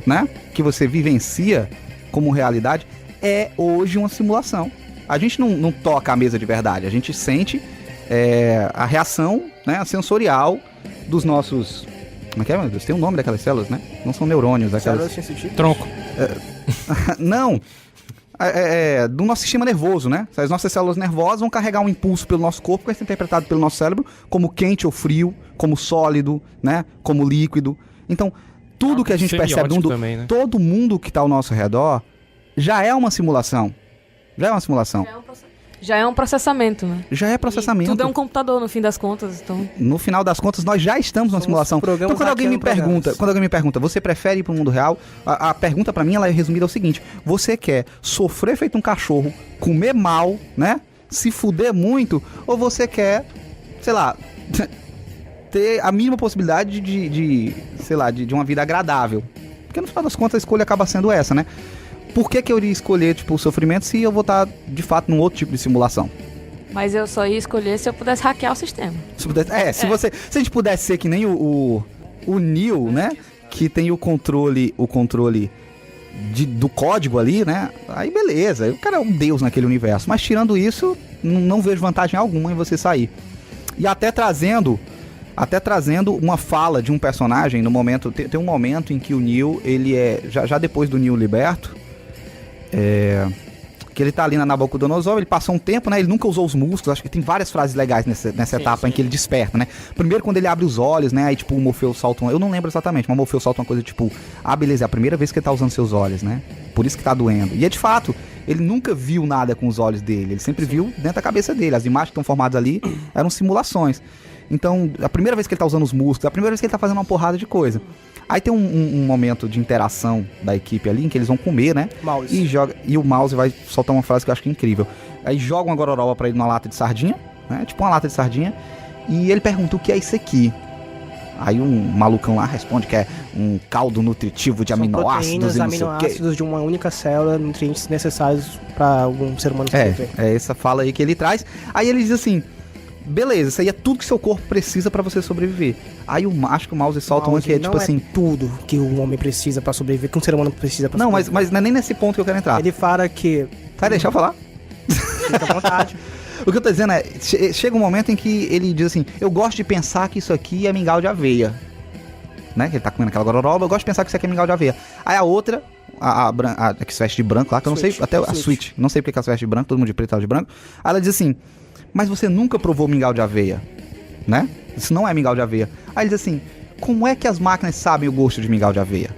né, que você vivencia como realidade é hoje uma simulação. A gente não toca a mesa de verdade, a gente sente a reação, né, sensorial dos nossos... Como é que é, meu Deus? Tem um nome daquelas células, né? Não são neurônios, aquelas... Tronco. Não, do nosso sistema nervoso, né? As nossas células nervosas vão carregar um impulso pelo nosso corpo que vai ser interpretado pelo nosso cérebro como quente ou frio, como sólido, né? Como líquido. Então, tudo que a gente percebe do mundo, também, né? todo mundo que está ao nosso redor, já é uma simulação. Já é um processamento, né? Já é processamento. E tudo é um computador, no fim das contas, então... No final das contas, nós já estamos numa simulação. Então, quando alguém me pergunta, você prefere ir pro mundo real? A pergunta pra mim, ela é resumida ao seguinte: você quer sofrer feito um cachorro, comer mal, né? Se fuder muito, ou você quer, sei lá, ter a mínima possibilidade de uma vida agradável? Porque no final das contas a escolha acaba sendo essa, né? Por que eu iria escolher, tipo, o sofrimento se eu vou estar, de fato, num outro tipo de simulação? Mas eu só ia escolher se eu pudesse hackear o sistema. Se a gente pudesse ser que nem o Neo, né? Que tem o controle do código ali, né? Aí beleza, o cara é um deus naquele universo. Mas tirando isso, não vejo vantagem alguma em você sair. E até trazendo uma fala de um personagem no momento... Tem um momento em que o Neo, ele é... Já depois do Neo liberto, que ele tá ali na Nabucodonosor, ele passou um tempo, né? Ele nunca usou os músculos. Acho que tem várias frases legais nessa etapa em que ele desperta, né? Primeiro, quando ele abre os olhos, né? Aí, tipo, o Morpheus solta eu não lembro exatamente, mas o Morpheus solta uma coisa tipo... beleza, é a primeira vez que ele tá usando seus olhos, né? Por isso que tá doendo. E é de fato, ele nunca viu nada com os olhos dele. Ele sempre viu dentro da cabeça dele. As imagens que estão formadas ali eram simulações. Então, a primeira vez que ele tá usando os músculos, a primeira vez que ele tá fazendo uma porrada de coisa. Aí tem um momento de interação da equipe ali, em que eles vão comer, né? E o Mouse vai soltar uma frase que eu acho que é incrível. Aí joga uma gororoba pra ele numa lata de sardinha, né? Tipo uma lata de sardinha. E ele pergunta o que é isso aqui. Aí um malucão lá responde que é um caldo nutritivo de aminoácidos e não sei o quê. Aminoácidos de uma única célula, nutrientes necessários para algum ser humano sobreviver. É essa fala aí que ele traz. Aí ele diz assim... Beleza, isso aí é tudo que seu corpo precisa pra você sobreviver. Aí acho que o Mouse solta uma que é tipo assim... tudo que o homem precisa pra sobreviver, que um ser humano precisa pra sobreviver. Não, mas não é nem nesse ponto que eu quero entrar. Ele fala que... Vai deixar eu falar? Fica à vontade. O que eu tô dizendo é... Chega um momento em que ele diz assim... Eu gosto de pensar que isso aqui é mingau de aveia. Né? Que ele tá comendo aquela gororoba. Eu gosto de pensar que isso aqui é mingau de aveia. Aí a outra... A que se veste de branco lá, que eu não sei... Até a Switch. Não sei porque ela se veste de branco. Todo mundo de preto e de branco. Aí ela diz assim... Mas você nunca provou mingau de aveia, né? Isso não é mingau de aveia. Aí ele diz assim, como é que as máquinas sabem o gosto de mingau de aveia?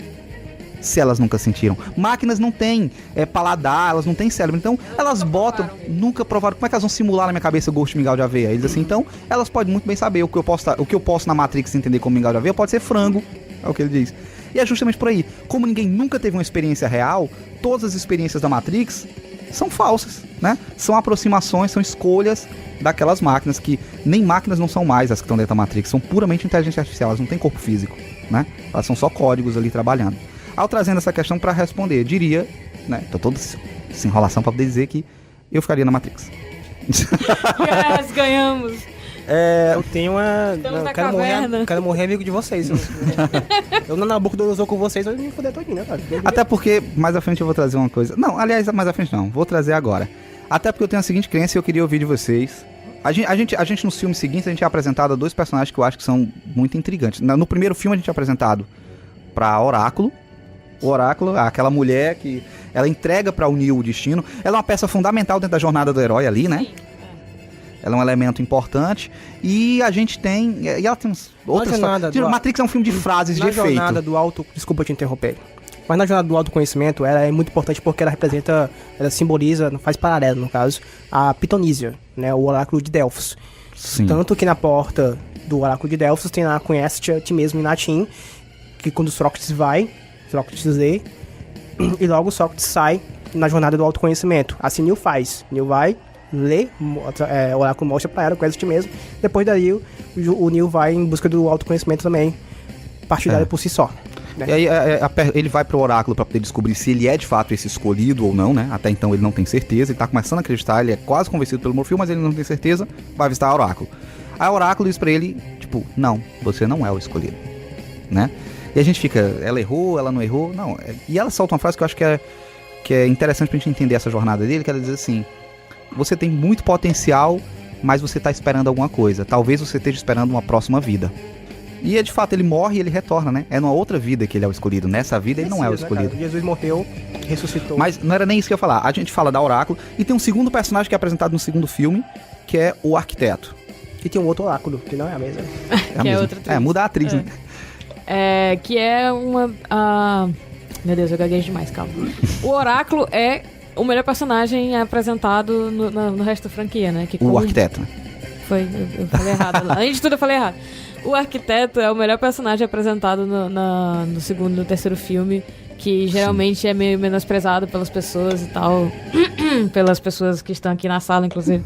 Se elas nunca sentiram. Máquinas não têm paladar, elas não têm cérebro. Então, elas botam, nunca provaram. Como é que elas vão simular na minha cabeça o gosto de mingau de aveia? Ele diz assim, então, elas podem muito bem saber. O que eu posso na Matrix entender como mingau de aveia pode ser frango. É o que ele diz. E é justamente por aí. Como ninguém nunca teve uma experiência real, todas as experiências da Matrix... são falsas, né? São aproximações, são escolhas daquelas máquinas que nem máquinas não são mais as que estão dentro da Matrix, são puramente inteligência artificial, elas não têm corpo físico, né? Elas são só códigos ali trabalhando. Ao trazendo essa questão para responder, diria, né? Tô toda essa enrolação para poder dizer que eu ficaria na Matrix. Yes, ganhamos! Eu tenho uma... quero morrer amigo de vocês. Eu na Nabucodonosor com vocês, eu me fuder todinho, né, cara? Até porque, mais à frente eu vou trazer uma coisa. Não, aliás, mais à frente não. Vou trazer agora. Até porque eu tenho a seguinte crença e eu queria ouvir de vocês. A gente nos filmes seguintes, a gente é apresentado a dois personagens que eu acho que são muito intrigantes. No primeiro filme a gente é apresentado pra Oráculo. O Oráculo, aquela mulher que... ela entrega pra Neo o destino. Ela é uma peça fundamental dentro da jornada do herói ali, né? Ela é um elemento importante. E a gente tem... E ela tem outras... Matrix é um filme de frases de efeito. Na jornada do auto... Desculpa te interromper. Mas na jornada do autoconhecimento, ela é muito importante porque ela representa... Ela simboliza, faz paralelo, no caso, a Pitonísia, né? O oráculo de Delfos. Sim. Tanto que na porta do oráculo de Delfos tem lá, conhece-te a ti mesmo em latim, que quando Sócrates vai, Sócrates lê, e logo Sócrates sai na jornada do autoconhecimento. Assim Neo faz. Neo vai... lê, o oráculo mostra pra ela, conhece-te mesmo. Depois daí, o Neo vai em busca do autoconhecimento também, partidário por si só. Né? E aí ele vai pro oráculo pra poder descobrir se ele é de fato esse escolhido ou não, né? Até então ele não tem certeza, ele tá começando a acreditar, ele é quase convencido pelo Morpheus, mas ele não tem certeza, vai visitar o oráculo. Aí o oráculo diz pra ele, tipo, não, você não é o escolhido, né? E a gente fica, ela errou, ela não errou, não. E ela solta uma frase que eu acho que é interessante pra gente entender essa jornada dele, que ela diz assim... Você tem muito potencial, mas você está esperando alguma coisa. Talvez você esteja esperando uma próxima vida. E de fato ele morre e ele retorna, né? É numa outra vida que ele é o escolhido. Nessa vida ele não é o escolhido. Né, Jesus morreu, ressuscitou. Mas não era nem isso que eu ia falar. A gente fala da Oráculo e tem um segundo personagem que é apresentado no segundo filme, que é o Arquiteto. E tem um outro oráculo, que não é a mesma. Que é outra atriz. Muda a atriz, né? Que é uma... Meu Deus, eu gaguejo demais, calma. O Oráculo é... o melhor personagem é apresentado no resto da franquia, né? O Arquiteto. Foi, eu falei errado. Antes de tudo eu falei errado. O Arquiteto é o melhor personagem apresentado no segundo e no terceiro filme, que geralmente é meio menosprezado pelas pessoas e tal. Pelas pessoas que estão aqui na sala, inclusive.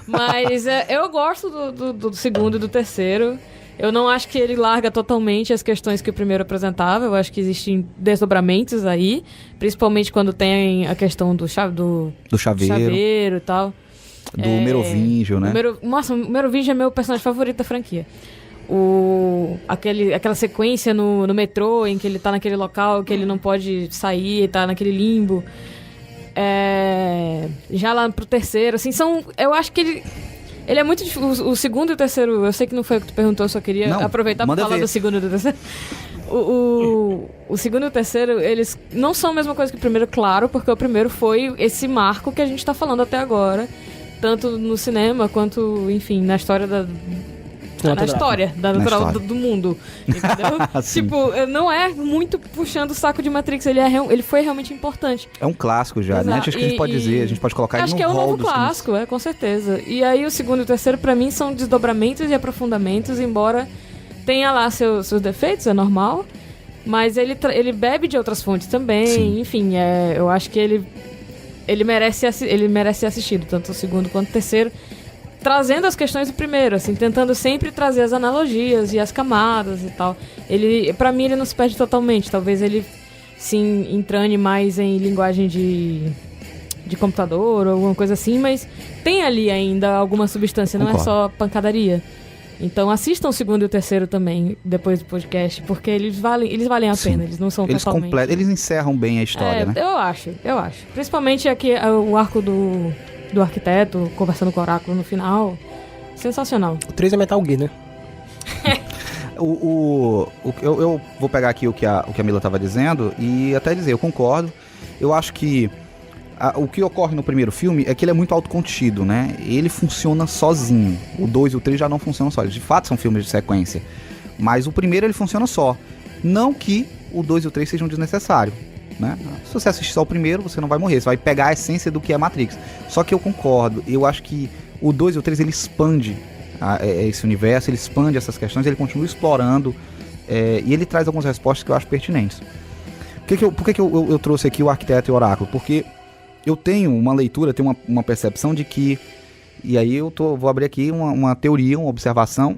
Mas eu gosto do segundo e do terceiro. Eu não acho que ele larga totalmente as questões que o primeiro apresentava. Eu acho que existem desdobramentos aí. Principalmente quando tem a questão do chaveiro e tal. Do Merovingio, né? Nossa, o Merovingio é meu personagem favorito da franquia. Aquela sequência no metrô em que ele tá naquele local que ele não pode sair, tá naquele limbo. Já lá pro terceiro, assim, eu acho que ele é muito difícil. O segundo e o terceiro, eu sei que não foi o que tu perguntou, só queria aproveitar pra falar do segundo e do terceiro. O segundo e o terceiro, eles não são a mesma coisa que o primeiro, claro, porque o primeiro foi esse marco que a gente tá falando até agora, tanto no cinema quanto, enfim, na história natural do mundo, entendeu? Tipo, não é muito puxando o saco de Matrix, ele foi realmente importante. É um clássico já, né? Acho que a gente pode dizer, a gente pode colocar ele no rol. Acho que é um novo clássico, com certeza. E aí o segundo e o terceiro, pra mim, são desdobramentos e aprofundamentos, embora tenha lá seus defeitos, é normal, mas ele bebe de outras fontes também. Sim. Enfim, eu acho que ele merece ser assistido, tanto o segundo quanto o terceiro, trazendo as questões do primeiro, assim, tentando sempre trazer as analogias e as camadas e tal. Pra mim, ele não se perde totalmente. Talvez ele se entrane mais em linguagem de computador ou alguma coisa assim, mas tem ali ainda alguma substância, não é só pancadaria. Então assistam o segundo e o terceiro também, depois do podcast, porque eles valem a pena, eles não são totalmente... Eles encerram bem a história, né? Eu acho. Principalmente aqui o arco do arquiteto, conversando com o oráculo no final. Sensacional. O 3 é Metal Gear, né? Eu vou pegar aqui o que a Mila estava dizendo e até dizer, eu concordo. Eu acho que o que ocorre no primeiro filme é que ele é muito autocontido, né? Ele funciona sozinho. O 2 e o 3 já não funcionam só. Eles de fato são filmes de sequência. Mas o primeiro ele funciona só. Não que o 2 e o 3 sejam desnecessários, né? Se você assistir só o primeiro, você não vai morrer. Você vai pegar a essência do que é Matrix. Só que eu concordo. Eu acho que o 2 e o 3 ele expande esse universo, ele expande essas questões, ele continua explorando e ele traz algumas respostas que eu acho pertinentes. Por que eu trouxe aqui o arquiteto e o oráculo? Porque eu tenho uma leitura, tenho uma percepção de que, e aí vou abrir aqui uma teoria, uma observação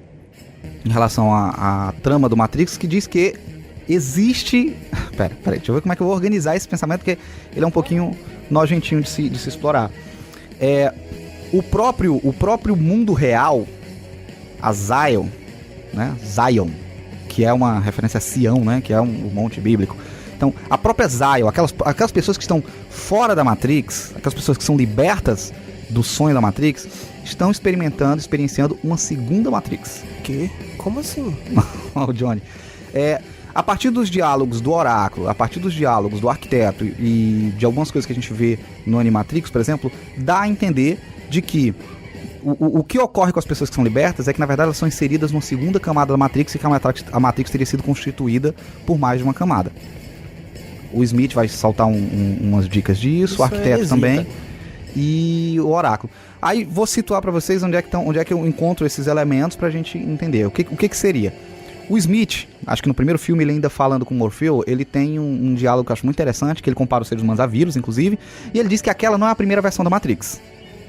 em relação à trama do Matrix, que diz que existe... Peraí, deixa eu ver como é que eu vou organizar esse pensamento, porque ele é um pouquinho nojentinho de se explorar. O próprio mundo real, a Zion, né? Zion, que é uma referência a Sião, né? Que é um monte bíblico. Então, a própria Zion, aquelas pessoas que estão fora da Matrix, aquelas pessoas que são libertas do sonho da Matrix, estão experienciando uma segunda Matrix. Que? Como assim? O Johnny. A partir dos diálogos do oráculo, a partir dos diálogos do arquiteto e de algumas coisas que a gente vê no Animatrix, por exemplo, dá a entender de que o que ocorre com as pessoas que são libertas é que, na verdade, elas são inseridas numa segunda camada da Matrix e que a Matrix teria sido constituída por mais de uma camada. O Smith vai soltar umas dicas disso, o arquiteto também, e o oráculo. Aí vou situar para vocês onde é que eu encontro esses elementos pra gente entender. O que seria? O Smith, acho que no primeiro filme ele ainda falando com o Morfeu, ele tem um diálogo que eu acho muito interessante, que ele compara os seres humanos a vírus, inclusive, e ele diz que aquela não é a primeira versão da Matrix.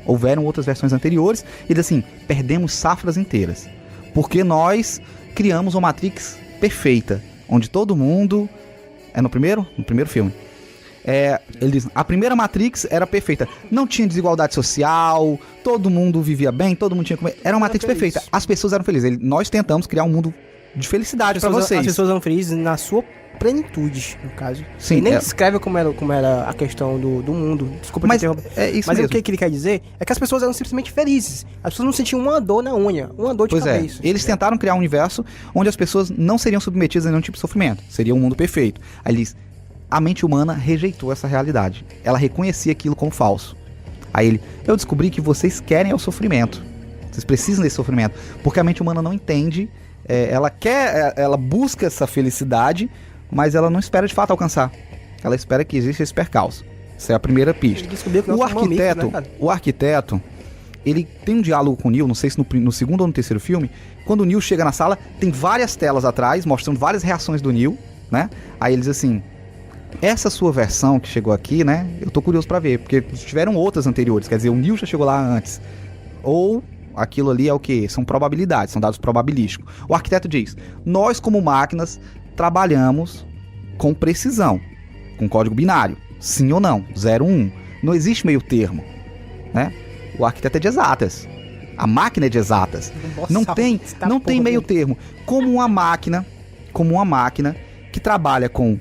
Houveram outras versões anteriores, e diz assim, perdemos safras inteiras, porque nós criamos uma Matrix perfeita, onde todo mundo... no primeiro filme. Ele diz, a primeira Matrix era perfeita. Não tinha desigualdade social, todo mundo vivia bem, todo mundo tinha como... Era uma Matrix perfeita. As pessoas eram felizes. Nós tentamos criar um mundo de felicidade pra vocês. As pessoas eram felizes na sua plenitude, no caso. Sim, ele nem descreve como era a questão do mundo. Desculpa te interromper. Mas o que ele quer dizer é que as pessoas eram simplesmente felizes. As pessoas não sentiam uma dor na unha, uma dor de cabeça. Eles tentaram criar um universo onde as pessoas não seriam submetidas a nenhum tipo de sofrimento. Seria um mundo perfeito. Aí ele diz, a mente humana rejeitou essa realidade. Ela reconhecia aquilo como falso. Aí eu descobri que vocês querem o sofrimento. Vocês precisam desse sofrimento. Porque a mente humana não entende, ela busca essa felicidade, mas ela não espera de fato alcançar. Ela espera que exista esse percalço. Essa é a primeira pista. O arquiteto, ele tem um diálogo com o Neo, não sei se no segundo ou no terceiro filme. Quando o Neo chega na sala, tem várias telas atrás, mostrando várias reações do Neo, né? Aí ele diz assim, essa sua versão que chegou aqui, né? Eu tô curioso pra ver, porque tiveram outras anteriores, quer dizer, o Neo já chegou lá antes. Ou aquilo ali é o quê? São probabilidades, são dados probabilísticos. O arquiteto diz, nós como máquinas trabalhamos com precisão, com código binário, sim ou não, 0 ou 1. Não existe meio termo, né? O arquiteto é de exatas, a máquina é de exatas. Nossa, Não tem meio termo. Como uma máquina que trabalha com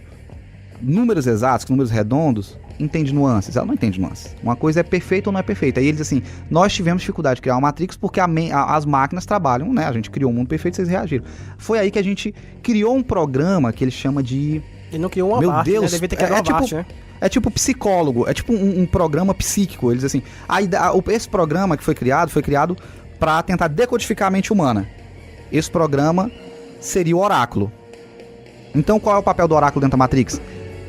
números exatos, com números redondos, entende nuances. Ela não entende nuances. Uma coisa é perfeita ou não é perfeita. Aí ele diz assim, nós tivemos dificuldade de criar uma Matrix porque as máquinas trabalham, né? A gente criou um mundo perfeito, vocês reagiram. Foi aí que a gente criou um programa que ele chama de... Ele não criou uma Meu parte, Deus, né? Devia ter criado uma parte, né? É tipo psicólogo, é tipo um programa psíquico. Eles assim, esse programa que foi criado para tentar decodificar a mente humana. Esse programa seria o oráculo. Então qual é o papel do oráculo dentro da Matrix?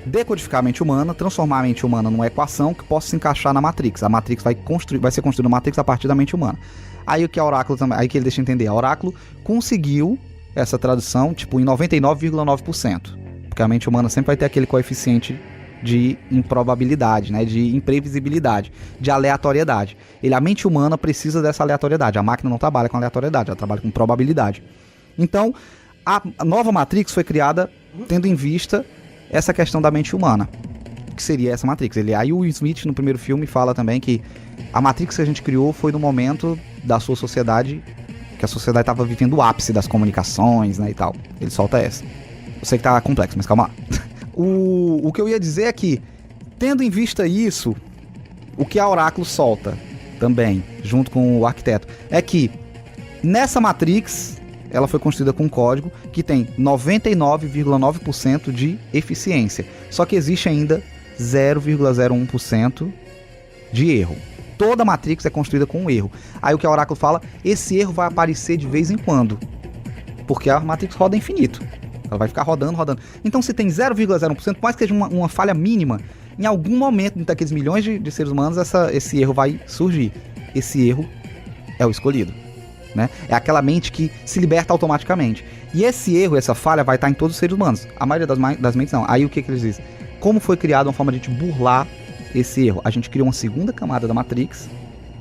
Decodificar a mente humana, transformar a mente humana numa equação que possa se encaixar na Matrix. A Matrix vai ser construída uma Matrix a partir da mente humana. Aí o que é oráculo também, aí que ele deixa entender, a oráculo conseguiu essa tradução tipo em 99,9%. Porque a mente humana sempre vai ter aquele coeficiente de improbabilidade, né, de imprevisibilidade, de aleatoriedade. A mente humana precisa dessa aleatoriedade. A máquina não trabalha com aleatoriedade, ela trabalha com probabilidade. Então, a nova Matrix foi criada tendo em vista essa questão da mente humana, que seria essa Matrix. Aí o Will Smith no primeiro filme fala também que a Matrix que a gente criou foi no momento da sua sociedade, que a sociedade estava vivendo o ápice das comunicações, né, e tal. Ele solta essa. Eu sei que tá complexo, mas calma lá. O que eu ia dizer é que, tendo em vista isso, o que a Oráculo solta também, junto com o arquiteto, é que nessa Matrix, ela foi construída com um código que tem 99,9% de eficiência. Só que existe ainda 0,01% de erro. Toda Matrix é construída com um erro. Aí o que a Oráculo fala, esse erro vai aparecer de vez em quando. Porque a Matrix roda infinito. Ela vai ficar rodando. Então se tem 0,01%, mais que seja uma falha mínima, em algum momento daqueles milhões de seres humanos, esse erro vai surgir. Esse erro é o escolhido, né? É aquela mente que se liberta automaticamente. E esse erro, essa falha, vai estar em todos os seres humanos. A maioria das mentes não. Aí o que eles dizem? Como foi criada uma forma de a gente burlar esse erro? A gente criou uma segunda camada da Matrix,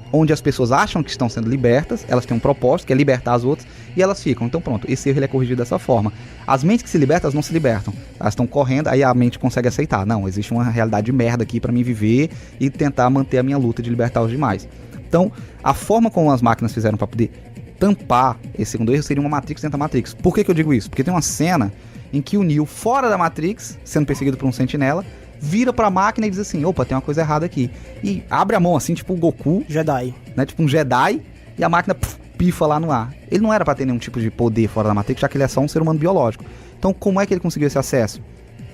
onde as pessoas acham que estão sendo libertas, elas têm um propósito, que é libertar as outras, e elas ficam. Então pronto, esse erro ele é corrigido dessa forma. As mentes que se libertam, elas não se libertam. Elas estão correndo, aí a mente consegue aceitar. Não, existe uma realidade de merda aqui pra mim viver e tentar manter a minha luta de libertar os demais. Então, a forma como as máquinas fizeram pra poder tampar esse segundo erro seria uma Matrix dentro da Matrix. Por que eu digo isso? Porque tem uma cena em que o Neo, fora da Matrix, sendo perseguido por um sentinela, vira pra máquina e diz assim, opa, tem uma coisa errada aqui. E abre a mão assim, tipo o Goku. Jedi. Né, tipo um Jedi, e a máquina pifa lá no ar. Ele não era pra ter nenhum tipo de poder fora da Matrix, já que ele é só um ser humano biológico. Então como é que ele conseguiu esse acesso?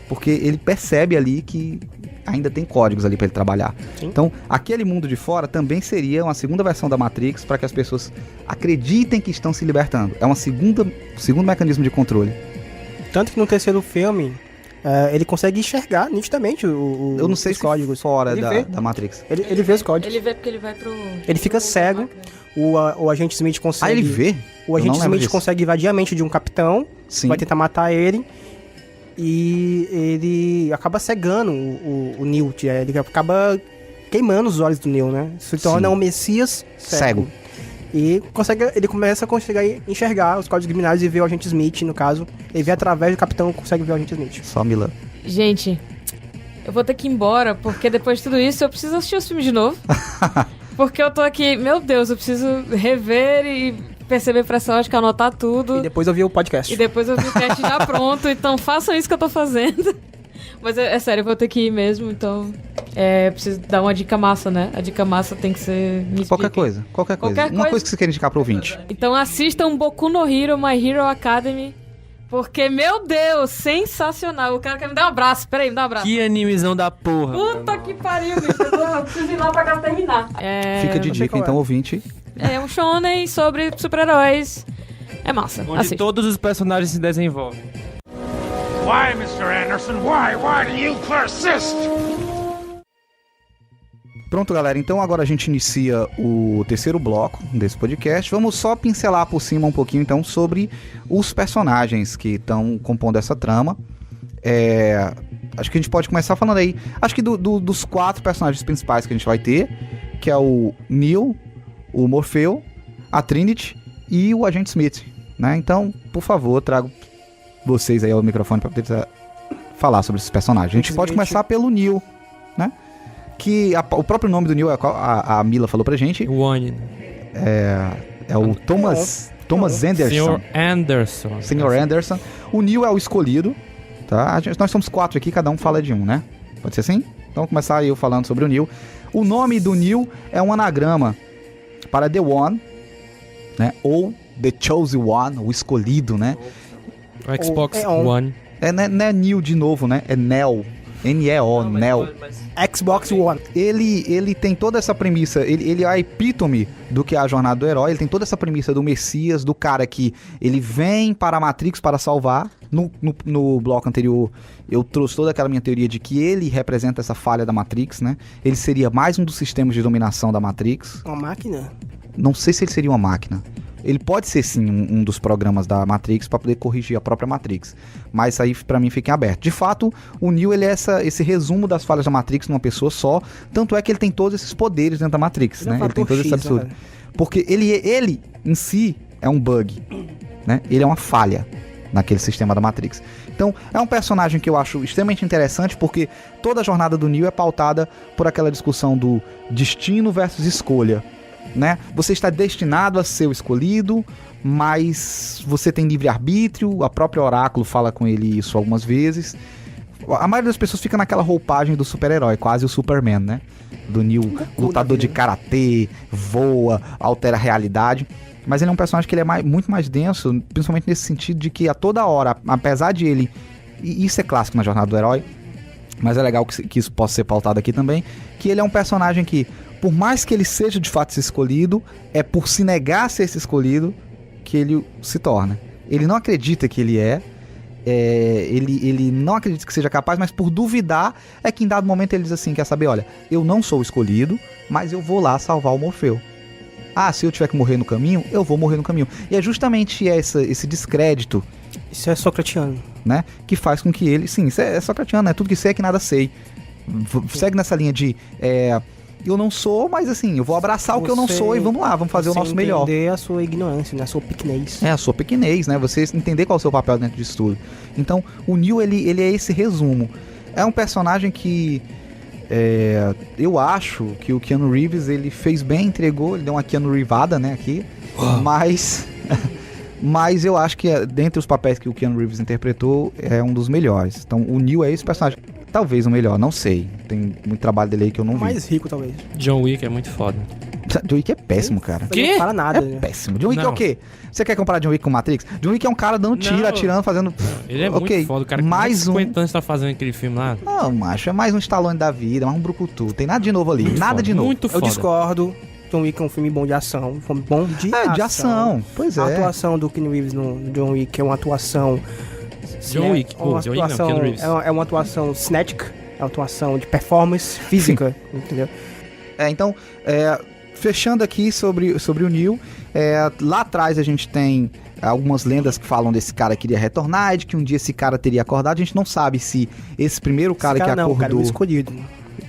Porque ele percebe ali que ainda tem códigos ali pra ele trabalhar. Sim. Então aquele mundo de fora também seria uma segunda versão da Matrix para que as pessoas acreditem que estão se libertando. É um segundo mecanismo de controle. Tanto que no terceiro filme ele consegue enxergar nitidamente eu não sei os códigos fora da Matrix. Ele vê os códigos. Ele vê porque ele vai pro... Ele fica cego. O agente Smith consegue... Ah, ele vê? O agente Smith consegue invadir a mente de um capitão. Sim. Vai tentar matar ele. E ele acaba cegando o Neo. Ele acaba queimando os olhos do Neo, né? Se torna um Messias cego. E ele começa a conseguir enxergar os códigos binários e ver o agente Smith, no caso. Ele vê através do capitão e consegue ver o agente Smith. Só Mila. Gente, eu vou ter que ir embora, porque depois de tudo isso eu preciso assistir os filmes de novo. Porque eu tô aqui, meu Deus, eu preciso rever e perceber pressão, acho que anotar tudo. E depois eu vi o podcast. E depois eu vi o cast já pronto, então façam isso que eu tô fazendo. Mas é sério, eu vou ter que ir mesmo, então preciso dar uma dica massa, né? A dica massa tem que ser... Qualquer coisa. Uma coisa que você quer indicar pro ouvinte. Então assistam Boku no Hero, My Hero Academy, porque, meu Deus, sensacional. O cara quer me dar um abraço, peraí, me dá um abraço. Que animizão da porra. Puta que pariu, bicho, eu preciso ir lá pra cá terminar. Fica de dica, então, ouvinte. É um shonen sobre super-heróis. É massa, onde assiste. todos os personagens se desenvolvem. Why, Mr. Anderson? Why? Why do you persist? Pronto, galera. Então agora a gente inicia o terceiro bloco desse podcast. Vamos só pincelar por cima um pouquinho, então, sobre os personagens que estão compondo essa trama. Acho que a gente pode começar falando aí. Acho que dos 4 personagens principais que a gente vai ter, que é o Neo, o Morfeu, a Trinity e o Agente Smith, né? Então, por favor, trago vocês aí ao microfone para poder falar sobre esses personagens. A gente pode começar pelo Neil, né? Que o próprio nome do Neil, a Mila falou pra gente. One. É o Thomas Anderson. Sr. Anderson. O Neil é o escolhido, tá? Nós somos 4 aqui, cada um fala de um, né? Pode ser assim? Então, vamos começar eu falando sobre o Neil. O nome do Neil é um anagrama para The One, né? Ou The Chosen One, o escolhido, né? O Xbox One. Não é Neil de novo, né? É Neo. N-E-O, Neo. Xbox One. Ele tem toda essa premissa, ele é a epítome do que é a jornada do herói, ele tem toda essa premissa do Messias, do cara que ele vem para a Matrix para salvar. No bloco anterior, eu trouxe toda aquela minha teoria de que ele representa essa falha da Matrix, né? Ele seria mais um dos sistemas de dominação da Matrix. Uma máquina? Não sei se ele seria uma máquina. Ele pode ser sim um dos programas da Matrix para poder corrigir a própria Matrix. Mas aí pra mim fica em aberto. De fato, o Neo ele é esse resumo das falhas da Matrix numa pessoa só. Tanto é que ele tem todos esses poderes dentro da Matrix, né? Ele tem todo esse absurdo. Porque ele em si é um bug, né? Ele é uma falha naquele sistema da Matrix. Então, é um personagem que eu acho extremamente interessante porque toda a jornada do Neo é pautada por aquela discussão do destino versus escolha. Né? Você está destinado a ser o escolhido, mas você tem livre-arbítrio. A própria Oráculo fala com ele isso algumas vezes. A maioria das pessoas fica naquela roupagem do super-herói, quase o Superman, né? Do Neo, lutador de karatê, voa, altera a realidade. Mas ele é um personagem que ele é muito mais denso, principalmente nesse sentido de que a toda hora, apesar de ele... E isso é clássico na jornada do herói, mas é legal que isso possa ser pautado aqui também, que ele é um personagem que, por mais que ele seja de fato esse escolhido, é por se negar a ser esse escolhido que ele se torna. Ele não acredita que ele ele não acredita que seja capaz, mas por duvidar é que em dado momento ele diz assim, quer saber, olha, eu não sou o escolhido, mas eu vou lá salvar o Morfeu. Ah, se eu tiver que morrer no caminho, eu vou morrer no caminho. E é justamente esse descrédito. Isso é socratiano. Né? Que faz com que ele... Sim, isso é socratiano, é tudo que sei é que nada sei. Segue nessa linha de... eu não sou, mas assim, eu vou abraçar o que eu não sou e vamos lá, vamos fazer o nosso melhor. Entender a sua ignorância, né? A sua pequenez. A sua pequenez, né? Você entender qual é o seu papel dentro disso tudo. Então, o Neo, ele é esse resumo. É um personagem que... eu acho que o Keanu Reeves, ele fez bem, entregou, ele deu uma Keanu Reevada, né, aqui. Mas eu acho que dentre os papéis que o Keanu Reeves interpretou, é um dos melhores. Então, o Neo é esse personagem. Talvez o melhor, não sei. Tem muito trabalho dele aí que eu não vi. Mais rico, talvez. John Wick é muito foda. John Wick é péssimo, cara. Não para nada. Péssimo. John Wick é o quê? Você quer comparar John Wick com Matrix? John Wick é um cara dando tiro, atirando, fazendo... Ele é muito foda. O cara que mais 50 anos tá fazendo aquele filme lá. Não, macho, é mais um Stallone da vida, mais um brucutu. Tem nada de novo ali. Muito nada foda, de novo. Muito foda. Eu discordo. John Wick é um filme bom de ação. Um filme bom de ação. De ação. Pois é. A atuação do Keanu Reeves no John Wick é uma atuação... John Wick. Keanu Reeves. É uma atuação cinética. É uma atuação de performance física. Entendeu? Então... fechando aqui sobre o Neo, lá atrás a gente tem algumas lendas que falam desse cara que iria retornar, e de que um dia esse cara teria acordado. A gente não sabe se esse primeiro cara que acordou... cara, o escolhido.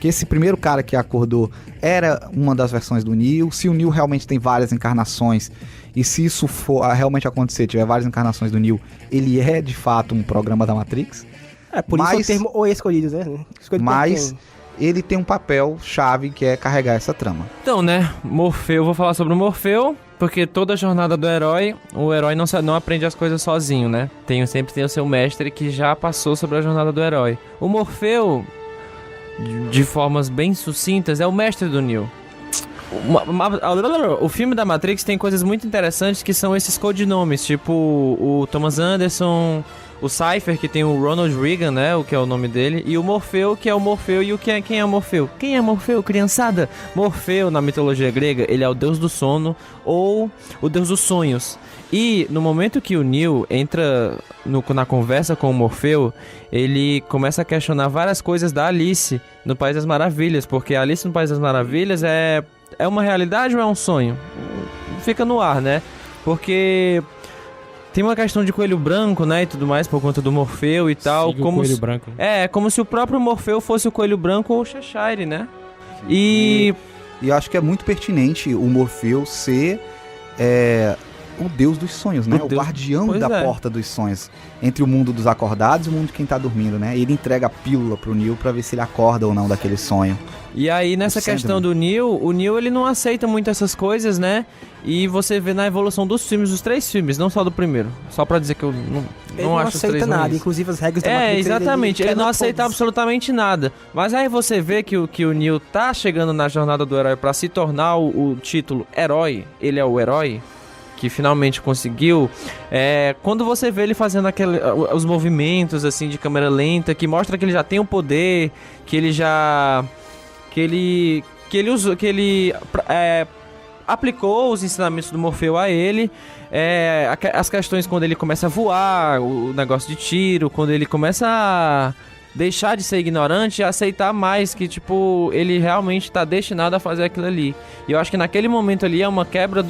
Que esse primeiro cara que acordou era uma das versões do Neo, se o Neo realmente tem várias encarnações, e se isso for realmente acontecer, tiver várias encarnações do Neo, ele é de fato um programa da Matrix. Por isso o termo o escolhido, né? Mas... ele tem um papel chave que é carregar essa trama. Então, né, Morfeu, vou falar sobre o Morfeu, porque toda a jornada do herói, o herói não aprende as coisas sozinho, né? Sempre tem o seu mestre que já passou sobre a jornada do herói. O Morfeu, de formas bem sucintas, é o mestre do Neo. O filme da Matrix tem coisas muito interessantes que são esses codinomes, tipo o Thomas Anderson... O Cypher, que tem o Ronald Reagan, né, o que é o nome dele, e o Morfeu, que é o Morfeu, e quem é o Morfeu? Quem é Morfeu, criançada? Morfeu, na mitologia grega, ele é o deus do sono, ou o deus dos sonhos. E no momento que o Neo entra na conversa com o Morfeu, ele começa a questionar várias coisas da Alice no País das Maravilhas, porque a Alice no País das Maravilhas é uma realidade ou é um sonho? Fica no ar, né? Porque... tem uma questão de coelho branco, né, e tudo mais, por conta do Morfeu e tal. Siga como o coelho branco. Como se o próprio Morfeu fosse o coelho branco ou o Cheshire, né? E eu acho que é muito pertinente o Morfeu ser o deus dos sonhos, né? O Deus- guardião pois da é. porta dos sonhos. Entre o mundo dos acordados e o mundo de quem tá dormindo, né? E ele entrega a pílula pro Neo pra ver se ele acorda ou não daquele sonho. E aí, nessa O questão do Neo, o Neo ele não aceita muito essas coisas, né? E você vê na evolução dos filmes, dos 3 filmes, não só do primeiro. Só pra dizer que eu Ele não não acho os aceita 3 nada, ruins. inclusive as regras da Matrix. Exatamente. Ele não quebra aceita todas. absolutamente nada. Mas aí você vê que o Neo tá chegando na jornada do herói pra se tornar o título herói. Ele é o herói que finalmente conseguiu. Quando você vê ele fazendo os movimentos assim de câmera lenta, que mostra que ele já tem o poder, que ele já aplicou os ensinamentos do Morfeu a ele. As questões quando ele começa a voar, o negócio de tiro, quando ele começa a deixar de ser ignorante e aceitar mais que, tipo, ele realmente tá destinado a fazer aquilo ali. E eu acho que naquele momento ali é uma quebra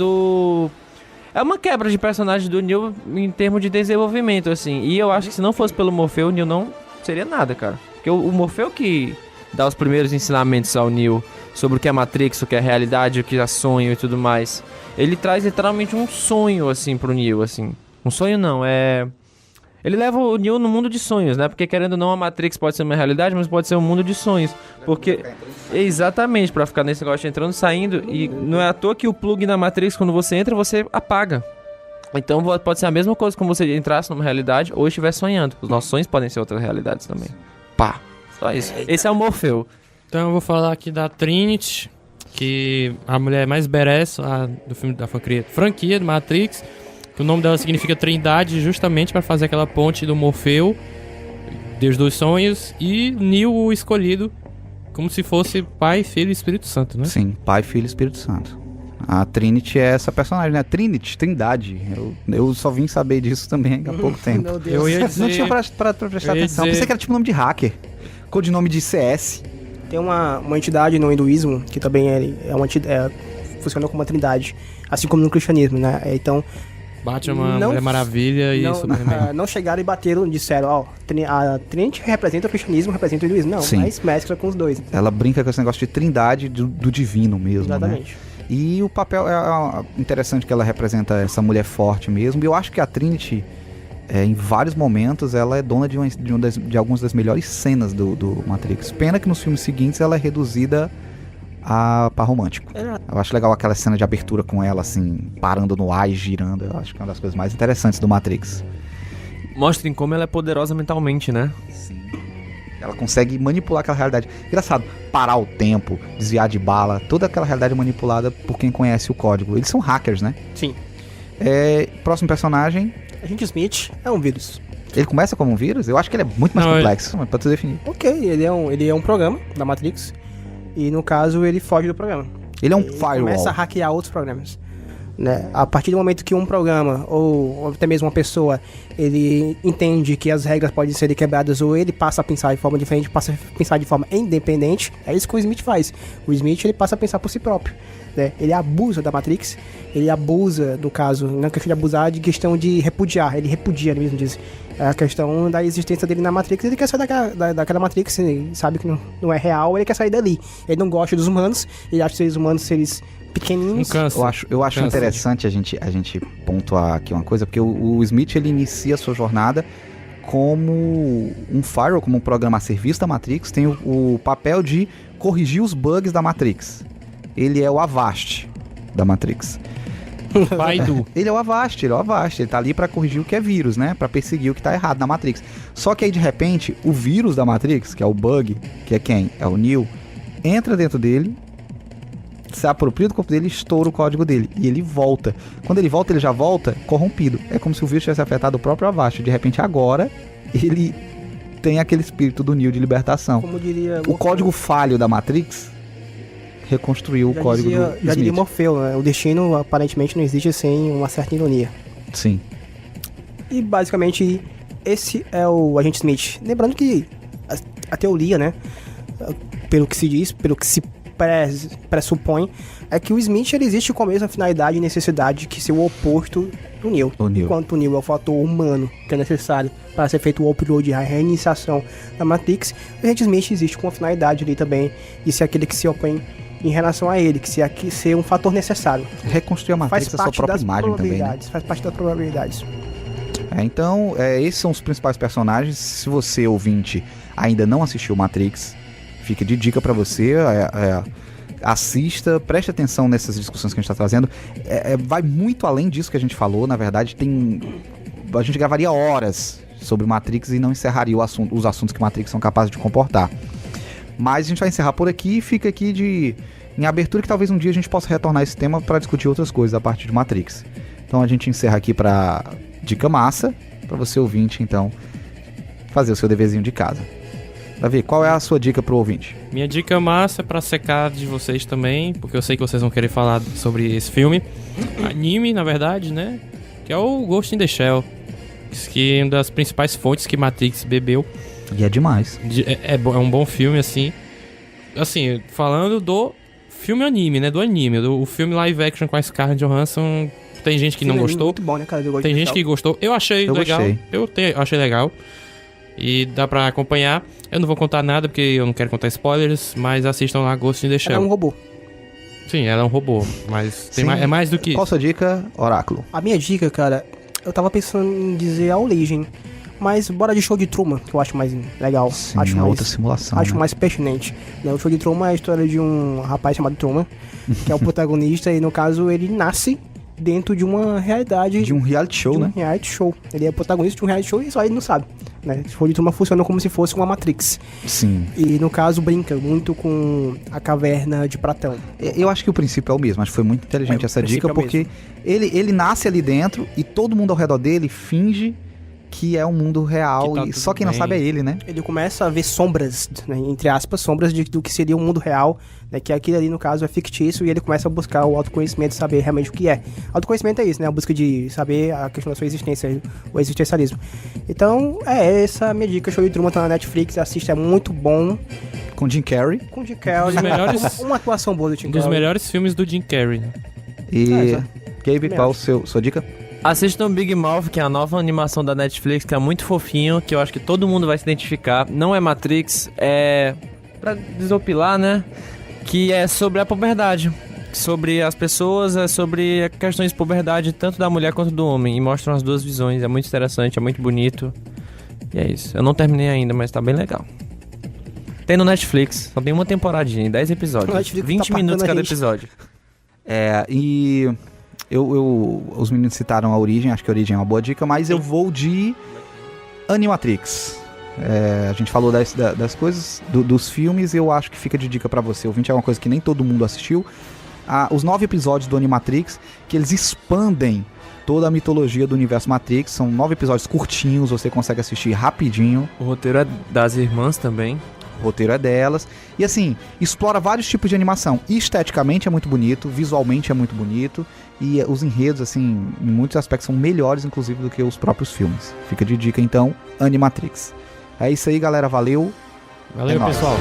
de personagem do Neo em termos de desenvolvimento, assim. E eu acho que se não fosse pelo Morfeu, o Neo não seria nada, cara. Porque o Morfeu que dá os primeiros ensinamentos ao Neo sobre o que é Matrix, o que é realidade, o que é sonho e tudo mais. Ele traz literalmente um sonho, assim, pro Neo, assim. Um sonho não, Ele leva o Neo no mundo de sonhos, né? Porque querendo ou não, a Matrix pode ser uma realidade, mas pode ser um mundo de sonhos. Porque... Exatamente, pra ficar nesse negócio de entrando e saindo. E não é à toa que o plug na Matrix, quando você entra, você apaga. Então pode ser a mesma coisa como você entrasse numa realidade ou estivesse sonhando. Os nossos sonhos podem ser outras realidades também. Pá, só isso. Esse é o Morfeu. Então eu vou falar aqui da Trinity, que a mulher mais badass do filme da franquia do Matrix. Que o nome dela significa Trindade, justamente para fazer aquela ponte do Morfeu, Deus dos Sonhos, e Neo o escolhido, como se fosse Pai, Filho e Espírito Santo, né? Sim, Pai, Filho e Espírito Santo. A Trinity é essa personagem, né? Trindade. Eu só vim saber disso também há pouco tempo. Meu Deus. Eu ia dizer... Não tinha pra prestar eu ia atenção. dizer- Pensei que era tipo nome de hacker. Codinome de CS. Tem uma entidade no hinduísmo que também funciona como uma trindade, assim como no cristianismo, né? Então, Batman, Não- Mulher Maravilha e Superman. não chegaram e bateram, disseram, a Trinity representa o cristianismo, representa o hinduísmo. Não, Sim. mas mescla com os dois. Ela brinca com esse negócio de trindade do divino mesmo, né? Exatamente. E o papel é interessante que ela representa essa mulher forte mesmo. E eu acho que a Trinity, em vários momentos, ela é dona de algumas das melhores cenas do Matrix. Pena que nos filmes seguintes ela é reduzida a par romântico. Eu acho legal aquela cena de abertura com ela, assim, parando no ar e girando. Eu acho que é uma das coisas mais interessantes do Matrix. Mostrem como ela é poderosa mentalmente, né? Sim. Ela consegue manipular aquela realidade. Engraçado, parar o tempo, desviar de bala, toda aquela realidade é manipulada por quem conhece o código. Eles são hackers, né? Sim. Próximo personagem, Agente Smith é um vírus. ele começa como um vírus? Eu acho que ele é muito mais Não, complexo, mas pra tu definir. Ok, ele é um programa da Matrix. E no caso, ele foge do programa. Ele é um Ele firewall. começa a hackear outros programas. Né? A partir do momento que um programa, ou até mesmo uma pessoa, ele entende que as regras podem ser quebradas, ou ele passa a pensar de forma diferente, passa a pensar de forma independente, é isso que o Smith faz. O Smith, ele passa a pensar por si próprio. Né? Ele abusa da Matrix, ele abusa, no caso, não é questão de abusar, de questão de repudiar. Ele repudia, ele mesmo diz. É a questão da existência dele na Matrix. Ele quer sair daquela Matrix, ele sabe que não é real, ele quer sair dali. Ele não gosta dos humanos, ele acha os seres humanos seres pequenininhos. Um câncer. Eu acho Câncer. interessante a gente pontuar aqui uma coisa, porque o Smith, ele inicia a sua jornada como um firewall, como um programa a serviço da Matrix, tem o papel de corrigir os bugs da Matrix. Ele é o Avast da Matrix. Baidu. Ele é o Avast, ele tá ali pra corrigir o que é vírus, né? Pra perseguir o que tá errado na Matrix. Só que aí, de repente, o vírus da Matrix, que é o bug, que é quem? É o Neo, entra dentro dele, se apropria do corpo dele e estoura o código dele. E ele volta. Quando ele volta, ele já volta corrompido. É como se o vírus tivesse afetado o próprio Avast. De repente, agora, ele tem aquele espírito do Neo de libertação. Como diria O código falho da Matrix reconstruiu o código do já diria Smith. Morfeu, né? O destino aparentemente não existe sem uma certa ironia. Sim. E basicamente esse é o Agente Smith. Lembrando que a teoria, né? Pelo que se diz, pelo que se pressupõe, é que o Smith ele existe com a mesma finalidade e necessidade que ser o oposto do Neo. O Neo. Enquanto o Neo é o fator humano que é necessário para ser feito o upload e a reiniciação da Matrix, o Agente Smith existe com a finalidade ali também de ser aquele que se opõe em relação a ele, que se aqui ser um fator necessário. Reconstruir a Matrix Faz é a sua parte própria das imagem também, né? probabilidades, faz parte das probabilidades. Então, esses são os principais personagens. Se você, ouvinte, ainda não assistiu Matrix, fica de dica pra você, assista, preste atenção nessas discussões que a gente tá trazendo. Vai muito além disso que a gente falou, na verdade, a gente gravaria horas sobre Matrix e não encerraria os assuntos que Matrix são capazes de comportar. Mas a gente vai encerrar por aqui e fica aqui em abertura, que talvez um dia a gente possa retornar esse tema para discutir outras coisas a partir de Matrix. Então a gente encerra aqui pra dica massa, pra você ouvinte, então, fazer o seu deverzinho de casa. Davi, qual é a sua dica pro ouvinte? Minha dica massa é pra secar de vocês também, porque eu sei que vocês vão querer falar sobre esse filme. Anime, na verdade, né? Que é o Ghost in the Shell. Que é uma das principais fontes que Matrix bebeu. E é demais. É um bom filme, assim. Assim, falando do filme anime, né? Do anime. O filme live action com a Scarlett Johansson. Tem gente que não gostou. Muito bom, né, cara? Tem gente que gostou. Eu achei legal. Gostei. Achei legal. E dá pra acompanhar. Eu não vou contar nada, porque eu não quero contar spoilers. Mas assistam lá Ghost in the Shell. Ela é um robô. Sim, ela é um robô. Mas é mais do que isso. Qual a sua dica, Oráculo? A minha dica, cara, eu tava pensando em dizer a origem. Mas bora de Show de Truman, que eu acho mais legal. Sim, acho mais, outra simulação. Acho né? mais pertinente. Né? O Show de Truman é a história de um rapaz chamado Truman, que é o protagonista, e no caso ele nasce dentro de uma realidade. De um reality show, né? Reality show. Ele é protagonista de um reality show e só ele não sabe. Né? O Show de Truman funciona como se fosse uma Matrix. Sim. E no caso brinca muito com a caverna de Platão. Eu acho que o princípio é o mesmo. Acho que foi muito inteligente essa dica, porque ele nasce ali dentro e todo mundo ao redor dele finge que é um mundo real, Que tá e só tudo quem não bem. sabe é ele, né? Ele começa a ver sombras, né, entre aspas, sombras do que seria o mundo real, né, que aquilo ali, no caso, é fictício, e ele começa a buscar o autoconhecimento, saber realmente o que é. Autoconhecimento é isso, né? A busca de saber a questão da sua existência, o existencialismo. Então, essa a minha dica. Show de Truman tá na Netflix, assista, é muito bom. Com Jim Carrey. Com Jim Carrey, Dos melhores- uma atuação boa do Jim Um dos Carrey. melhores filmes do Jim Carrey, né? E exato. Gabe, Também qual acho. sua dica? Assistam Big Mouth, que é a nova animação da Netflix, que é muito fofinho, que eu acho que todo mundo vai se identificar. Não é Matrix, é pra desopilar, né? Que é sobre a puberdade. Sobre as pessoas, é sobre questões de puberdade, tanto da mulher quanto do homem. E mostram as duas visões, é muito interessante, é muito bonito. E é isso. Eu não terminei ainda, mas tá bem legal. Tem no Netflix, só tem uma temporadinha, 10 episódios. O Netflix 20 tá minutos pagando a cada gente. episódio. E os meninos citaram a Origem, acho que a Origem é uma boa dica, mas eu vou de Animatrix. A gente falou das coisas, dos filmes, eu acho que fica de dica pra você. Ouvinte, é uma coisa que nem todo mundo assistiu. Os 9 episódios do Animatrix, que eles expandem toda a mitologia do universo Matrix. São 9 episódios curtinhos, você consegue assistir rapidinho. O roteiro é das irmãs também. O roteiro é delas. E assim, explora vários tipos de animação. Esteticamente é muito bonito, visualmente é muito bonito. E os enredos, assim, em muitos aspectos são melhores, inclusive, do que os próprios filmes. Fica de dica, então, Animatrix. É isso aí, galera. Valeu. Valeu, É nóis. pessoal.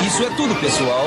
Isso é tudo, pessoal.